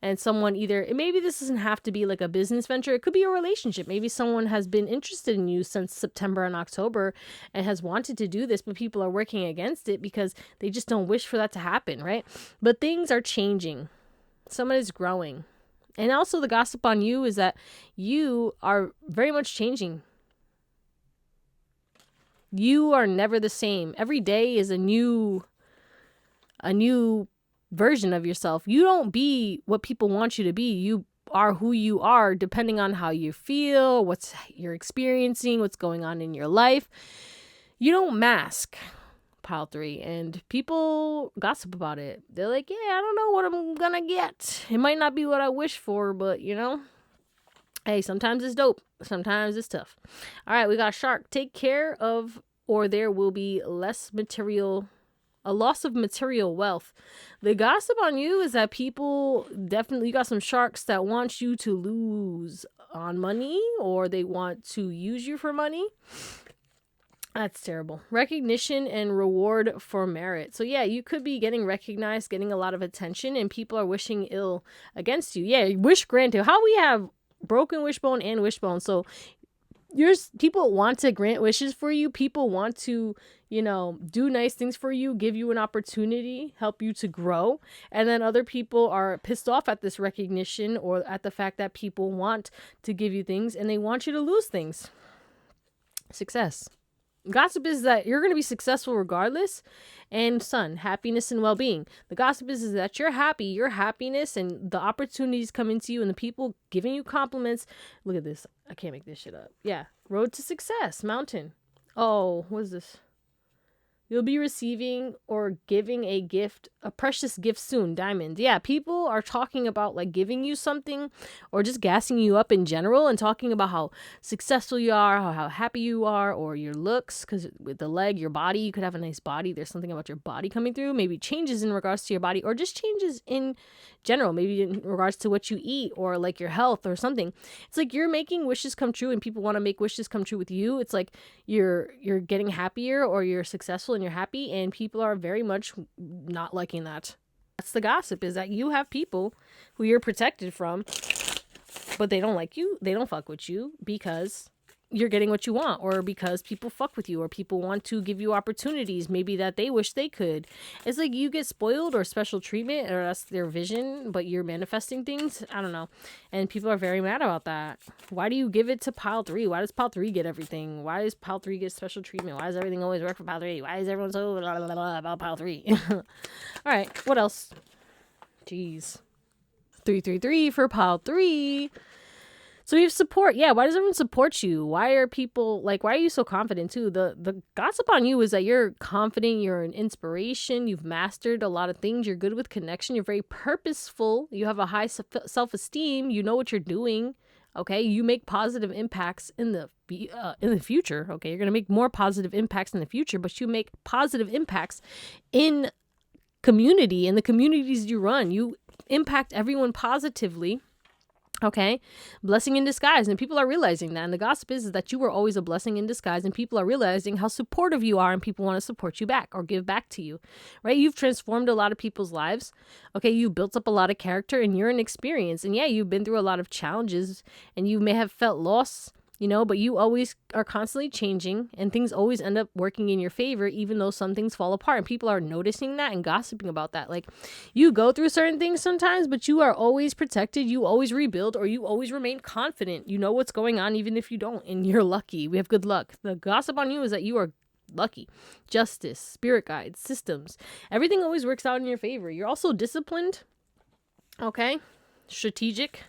And someone maybe this doesn't have to be like a business venture. It could be a relationship. Maybe someone has been interested in you since September and October and has wanted to do this, but people are working against it because they just don't wish for that to happen, right? But things are changing. Someone is growing. And also the gossip on you is that you are very much changing. You are never the same. Every day is a new version of yourself. You don't be what people want you to be. You are who you are depending on how you feel, what you're experiencing, what's going on in your life. You don't mask pile 3, and people gossip about it. They're like, yeah, I don't know what I'm gonna get. It might not be what I wish for, but hey, sometimes it's dope. Sometimes it's tough. All right, we got shark. Take care of, or there will be a loss of material wealth. The gossip on you is that people you got some sharks that want you to lose on money, or they want to use you for money. That's terrible. Recognition and reward for merit. So yeah, you could be getting recognized, getting a lot of attention, and people are wishing ill against you. Yeah, wish granted. How we have broken wishbone and wishbone. So people want to grant wishes for you. People want to, do nice things for you, give you an opportunity, help you to grow. And then other people are pissed off at this recognition or at the fact that people want to give you things and they want you to lose things. Success. Gossip is that you're going to be successful regardless. And happiness and well-being. The gossip is that you're happy, your happiness and the opportunities coming to you and the people giving you compliments. Look at this. I can't make this shit up. Yeah. Road to success. Mountain. Oh, what is this? You'll be receiving or giving a precious gift soon. Diamond. Yeah, people are talking about like giving you something or just gassing you up in general and talking about how successful you are, how happy you are, or your looks. Because with the leg, your body, you could have a nice body. There's something about your body coming through. Maybe changes in regards to your body or just changes in general. Maybe in regards to what you eat or like your health or something. It's like you're making wishes come true and people want to make wishes come true with you. It's like you're getting happier or you're successful and you're happy, and people are very much not liking that. That's the gossip, is that you have people who you're protected from, but they don't like you. They don't fuck with you because you're getting what you want, or because people fuck with you, or people want to give you opportunities maybe that they wish they could. It's like you get spoiled or special treatment, or that's their vision, but you're manifesting things. I don't know. And people are very mad about that. Why do you give it to pile 3? Why does pile 3 get everything? Why does pile 3 get special treatment? Why does everything always work for pile 3? Why is everyone so blah, blah, blah about pile 3? All right, what else? Jeez. 333 for pile 3. So you have support. Yeah, why does everyone support you? Why are people, like, why are you so confident too? The gossip on you is that you're confident, you're an inspiration, you've mastered a lot of things, you're good with connection, you're very purposeful, you have a high self-esteem, you know what you're doing, okay? You make positive impacts in the future, okay? You're going to make more positive impacts in the future, but you make positive impacts in community, in the communities you run. You impact everyone positively. Okay, blessing in disguise, and people are realizing that. And the gossip is that you were always a blessing in disguise, and people are realizing how supportive you are, and people want to support you back or give back to you, right? You've transformed a lot of people's lives. Okay, you built up a lot of character, and you're an experience, and yeah, you've been through a lot of challenges, and you may have felt loss, you know, but you always are constantly changing, and things always end up working in your favor, even though some things fall apart. And people are noticing that and gossiping about that. Like, you go through certain things sometimes, but you are always protected. You always rebuild, or you always remain confident. You know what's going on, even if you don't, and you're lucky. We have good luck. The gossip on you is that you are lucky. Justice, spirit guides, systems. Everything always works out in your favor. You're also disciplined. Okay? Strategic.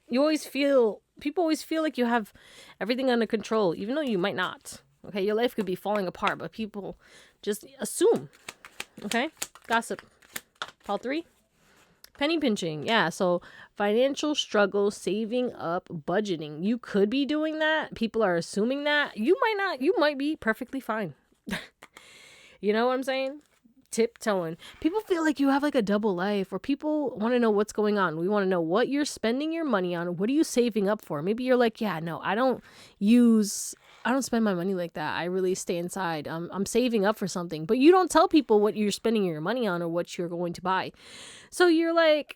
People always feel like you have everything under control, even though you might not. Okay, your life could be falling apart, but people just assume. Okay, gossip. Pile 3. Penny pinching. Yeah, so financial struggle, saving up, budgeting. You could be doing that. People are assuming that. You might not. You might be perfectly fine. You know what I'm saying? Tiptoeing. People feel like you have like a double life, or people want to know what's going on. We want to know what you're spending your money on. What are you saving up for? Maybe you're like, yeah, no, I don't spend my money like that. I really stay inside. I'm saving up for something, but you don't tell people what you're spending your money on or what you're going to buy. So you're like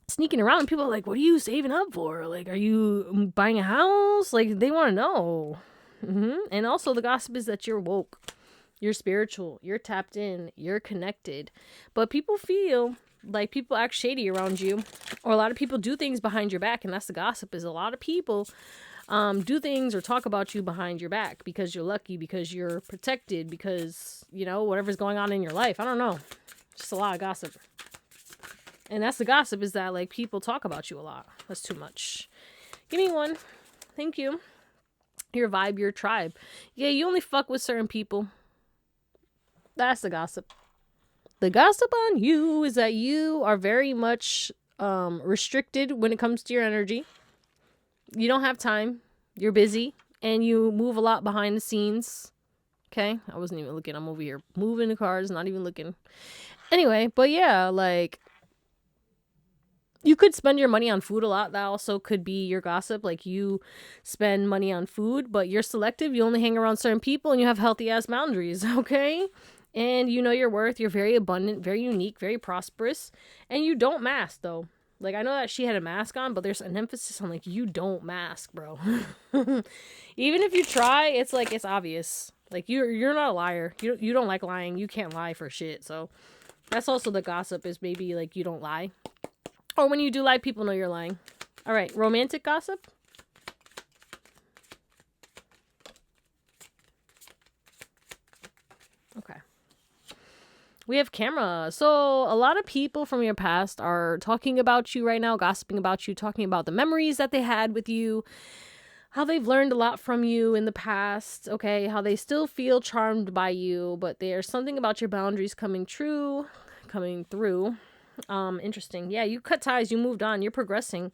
sneaking around, and people are like, what are you saving up for? Like, are you buying a house? Like, they want to know. And also the gossip is that you're woke. You're spiritual, you're tapped in, you're connected. But people feel like people act shady around you, or a lot of people do things behind your back. And that's the gossip, is a lot of people do things or talk about you behind your back because you're lucky, because you're protected, because, you know, whatever's going on in your life. I don't know. Just a lot of gossip. And that's the gossip, is that like people talk about you a lot. That's too much. Give me one. Thank you. Your vibe, your tribe. Yeah, you only fuck with certain people. That's the gossip. The gossip on you is that you are very much restricted when it comes to your energy. You don't have time. You're busy. And you move a lot behind the scenes. Okay? I wasn't even looking. I'm over here moving the cars, not even looking. Anyway, but yeah, like, you could spend your money on food a lot. That also could be your gossip. Like, you spend money on food, but you're selective. You only hang around certain people, and you have healthy ass boundaries. Okay? And you know your worth. You're very abundant, very unique, very prosperous. And you don't mask, though. Like, I know that she had a mask on, but there's an emphasis on, like, you don't mask, bro. Even if you try, it's like, it's obvious. Like, you're not a liar. You don't like lying. You can't lie for shit. So that's also the gossip, is maybe, like, you don't lie. Or when you do lie, people know you're lying. All right, romantic gossip. Okay. We have camera. So a lot of people from your past are talking about you right now, gossiping about you, talking about the memories that they had with you, how they've learned a lot from you in the past, okay, how they still feel charmed by you, but there's something about your boundaries coming through. Interesting. Yeah, you cut ties, you moved on, you're progressing.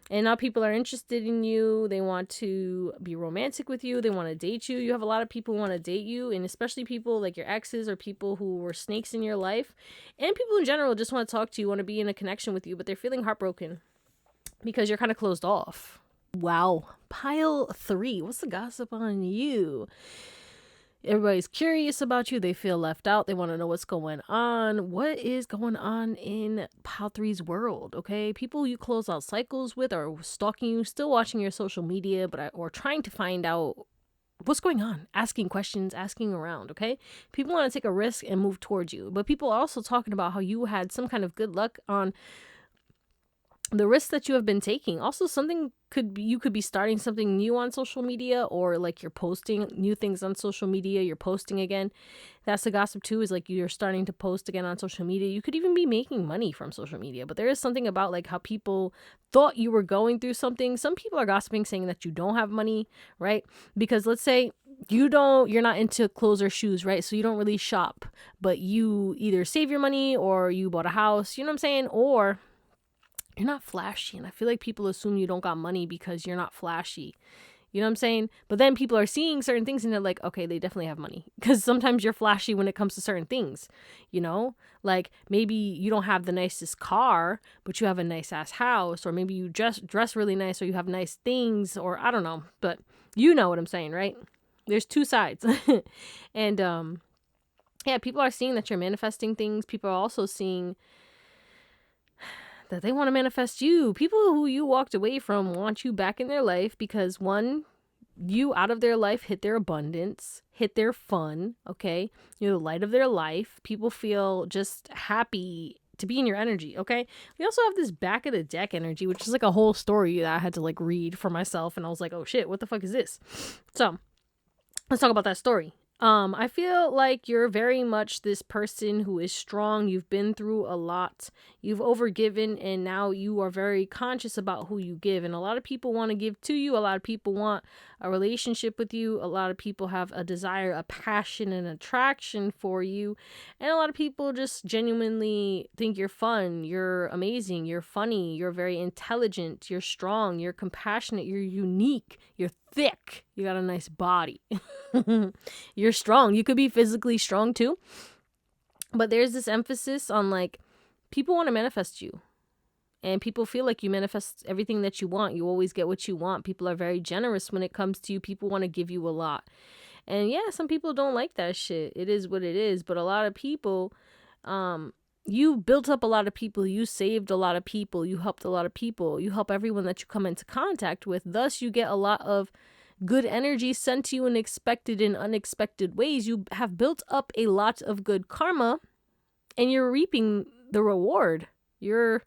And now people are interested in you. They want to be romantic with you. They want to date you. You have a lot of people who want to date you, and especially people like your exes or people who were snakes in your life. And people in general just want to talk to you, want to be in a connection with you, but they're feeling heartbroken because you're kind of closed off. Wow. Pile 3. What's the gossip on you? Everybody's curious about you. They feel left out. They want to know what's going on. What is going on in Pile 3's world, okay? People you close out cycles with are stalking you, still watching your social media, or trying to find out what's going on, asking questions, asking around, okay? People want to take a risk and move towards you. But people are also talking about how you had some kind of good luck on the risks that you have been taking. Also, you could be starting something new on social media, or like you're posting new things on social media. You're posting again. That's the gossip too, is like you're starting to post again on social media. You could even be making money from social media, but there is something about like how people thought you were going through something. Some people are gossiping saying that you don't have money, right? Because let's say you're not into clothes or shoes, right? So you don't really shop, but you either save your money or you bought a house, you know what I'm saying? Or you're not flashy. And I feel like people assume you don't got money because you're not flashy. You know what I'm saying? But then people are seeing certain things and they're like, okay, they definitely have money. Because sometimes you're flashy when it comes to certain things, you know? Like maybe you don't have the nicest car, but you have a nice ass house. Or maybe you just dress really nice, or you have nice things, or I don't know. But you know what I'm saying, right? There's two sides. And yeah, people are seeing that you're manifesting things. People are also seeing that they want to manifest you. People who you walked away from want you back in their life because, one, you out of their life hit their abundance, hit their fun, okay? You're the light of their life. People feel just happy to be in your energy, okay? We also have this back of the deck energy, which is like a whole story that I had to like read for myself, and I was like, oh shit, what the fuck is this? So let's talk about that story. I feel like you're very much this person who is strong. You've been through a lot. You've overgiven, and now you are very conscious about who you give. And a lot of people want to give to you. A lot of people want a relationship with you. A lot of people have a desire, a passion, and attraction for you. And a lot of people just genuinely think you're fun, you're amazing, you're funny, you're very intelligent, you're strong, you're compassionate, you're unique, you're thick, you got a nice body. You're strong. You could be physically strong too. But there's this emphasis on like, people want to manifest you. And people feel like you manifest everything that you want. You always get what you want. People are very generous when it comes to you. People want to give you a lot. And yeah, some people don't like that shit. It is what it is. But a lot of people, you built up a lot of people. You saved a lot of people. You helped a lot of people. You help everyone that you come into contact with. Thus, you get a lot of good energy sent to you in expected and unexpected ways. You have built up a lot of good karma, and you're reaping the reward. You're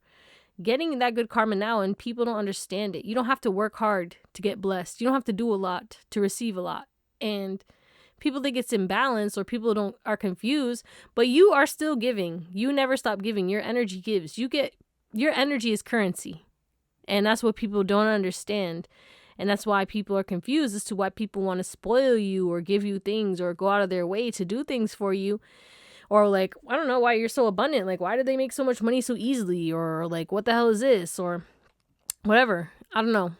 getting that good karma now, and people don't understand it. You don't have to work hard to get blessed. You don't have to do a lot to receive a lot. And people think it's imbalanced, or people are confused, but you are still giving. You never stop giving. Your energy gives. Your energy is currency. And that's what people don't understand. And that's why people are confused as to why people want to spoil you or give you things or go out of their way to do things for you. Or like, I don't know why you're so abundant. Like, why do they make so much money so easily? Or like, what the hell is this? Or whatever. I don't know.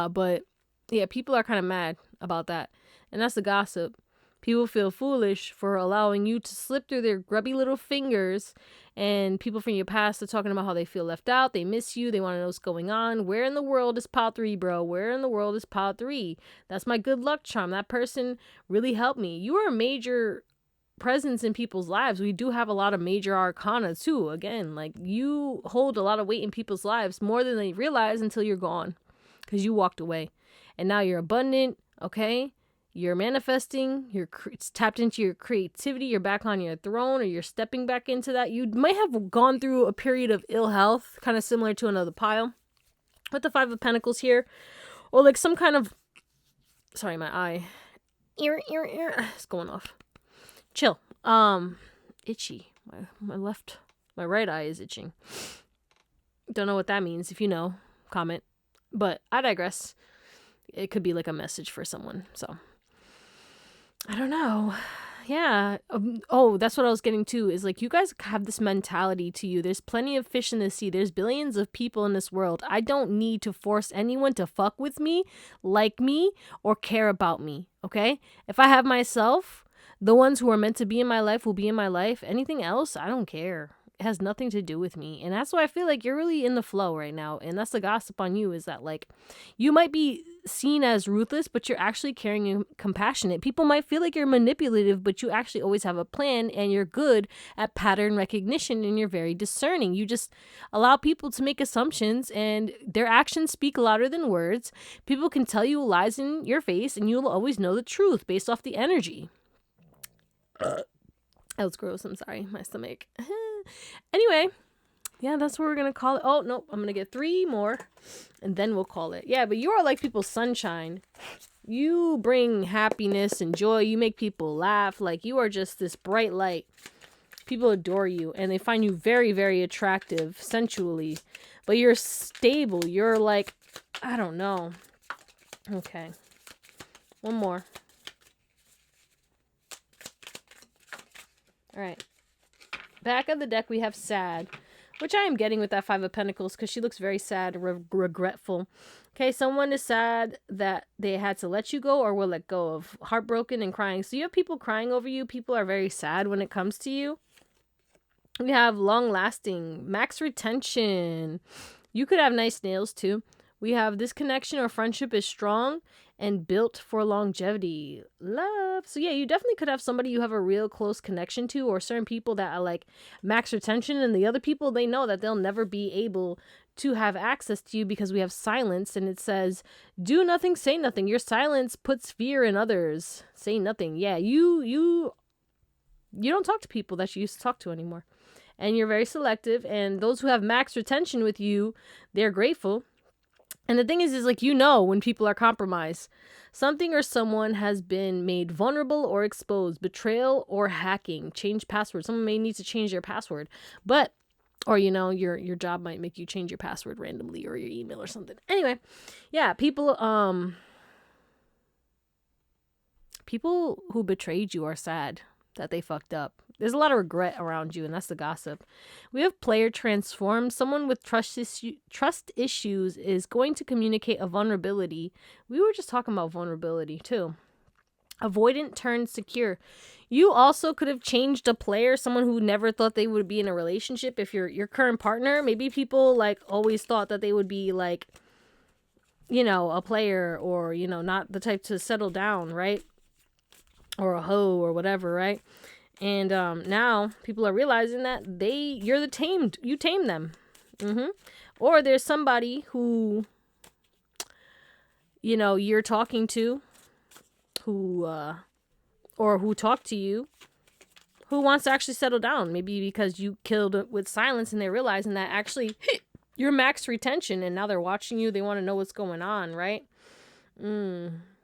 But yeah, people are kind of mad about that. And that's the gossip. People feel foolish for allowing you to slip through their grubby little fingers, and people from your past are talking about how they feel left out. They miss you. They want to know what's going on. Where in the world is Pile 3, bro? Where in the world is Pile 3? That's my good luck charm. That person really helped me. You are a major presence in people's lives. We do have a lot of major arcana too. Again, like, you hold a lot of weight in people's lives, more than they realize until you're gone, because you walked away. And now you're abundant, okay? You're manifesting, it's tapped into your creativity, you're back on your throne, or you're stepping back into that. You might have gone through a period of ill health, kind of similar to another pile, with the 5 of Pentacles here. Or like some kind of, sorry, my eye, ear, it's going off. Chill. Itchy. My right eye is itching. Don't know what that means. If you know, comment. But I digress. It could be like a message for someone, so I don't know. Yeah. Oh, that's what I was getting to, is like, you guys have this mentality to you. There's plenty of fish in the sea. There's billions of people in this world. I don't need to force anyone to fuck with me, like me, or care about me. Okay? If I have myself, the ones who are meant to be in my life will be in my life. Anything else, I don't care. has nothing to do with me. And that's why I feel like you're really in the flow right now. And that's the gossip on you, is that like you might be seen as ruthless, but you're actually caring and compassionate. People might feel like you're manipulative, but you actually always have a plan, and you're good at pattern recognition, and you're very discerning. You just allow people to make assumptions, and their actions speak louder than words. People can tell you lies in your face, and you'll always know the truth based off the energy. That was gross. I'm sorry. My stomach. Anyway, yeah, that's what we're going to call it. Oh, no, I'm going to get 3 more and then we'll call it. Yeah, but you are like people's sunshine. You bring happiness and joy. You make people laugh. Like, you are just this bright light. People adore you and they find you very, very attractive sensually. But you're stable. You're like, I don't know. Okay. One more. All right. Back of the deck, we have sad, which I am getting with that 5 of Pentacles because she looks very sad, regretful. Okay, someone is sad that they had to let you go or will let go of, heartbroken and crying. So you have people crying over you. People are very sad when it comes to you. We have long-lasting, max retention. You could have nice nails too. We have this connection or friendship is strong and built for longevity. Love. So yeah, you definitely could have somebody you have a real close connection to, or certain people that are like max retention, and the other people, they know that they'll never be able to have access to you because we have silence, and it says do nothing, say nothing. Your silence puts fear in others. Say nothing. Yeah, you don't talk to people that you used to talk to anymore. And you're very selective, and those who have max retention with you, they're grateful. And the thing is like, you know, when people are compromised, something or someone has been made vulnerable or exposed, betrayal or hacking, change password. Someone may need to change their password, but, or, you know, your job might make you change your password randomly, or your email or something. Anyway, yeah, people who betrayed you are sad that they fucked up. There's a lot of regret around you, and that's the gossip. We have player transform. Someone with trust issues is going to communicate a vulnerability. We were just talking about vulnerability too. Avoidant turns secure. You also could have changed a player, someone who never thought they would be in a relationship. If your current partner, maybe people like always thought that they would be like, you know, a player, or, you know, not the type to settle down, right? Or a hoe or whatever, right? And now people are realizing that you tame them. Or there's somebody who, you know, you're talking to, who talked to you, who wants to actually settle down. Maybe because you killed it with silence, and they're realizing that actually you're max retention, and now they're watching you. They want to know what's going on, right?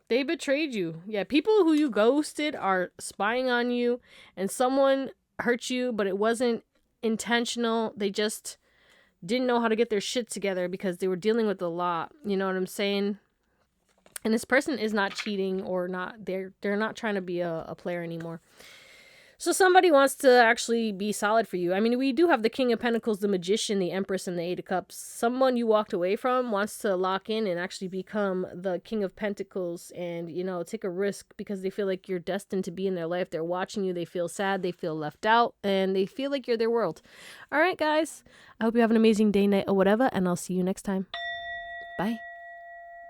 They betrayed you. Yeah, people who you ghosted are spying on you, and someone hurt you, but it wasn't intentional. They just didn't know how to get their shit together because they were dealing with a lot. You know what I'm saying? And this person is not cheating, or not. They're not trying to be a player anymore. So somebody wants to actually be solid for you. I mean, we do have the King of Pentacles, the Magician, the Empress, and the 8 of Cups. Someone you walked away from wants to lock in and actually become the King of Pentacles and, you know, take a risk because they feel like you're destined to be in their life. They're watching you. They feel sad. They feel left out, and they feel like you're their world. All right, guys. I hope you have an amazing day, night, or whatever, and I'll see you next time. Bye.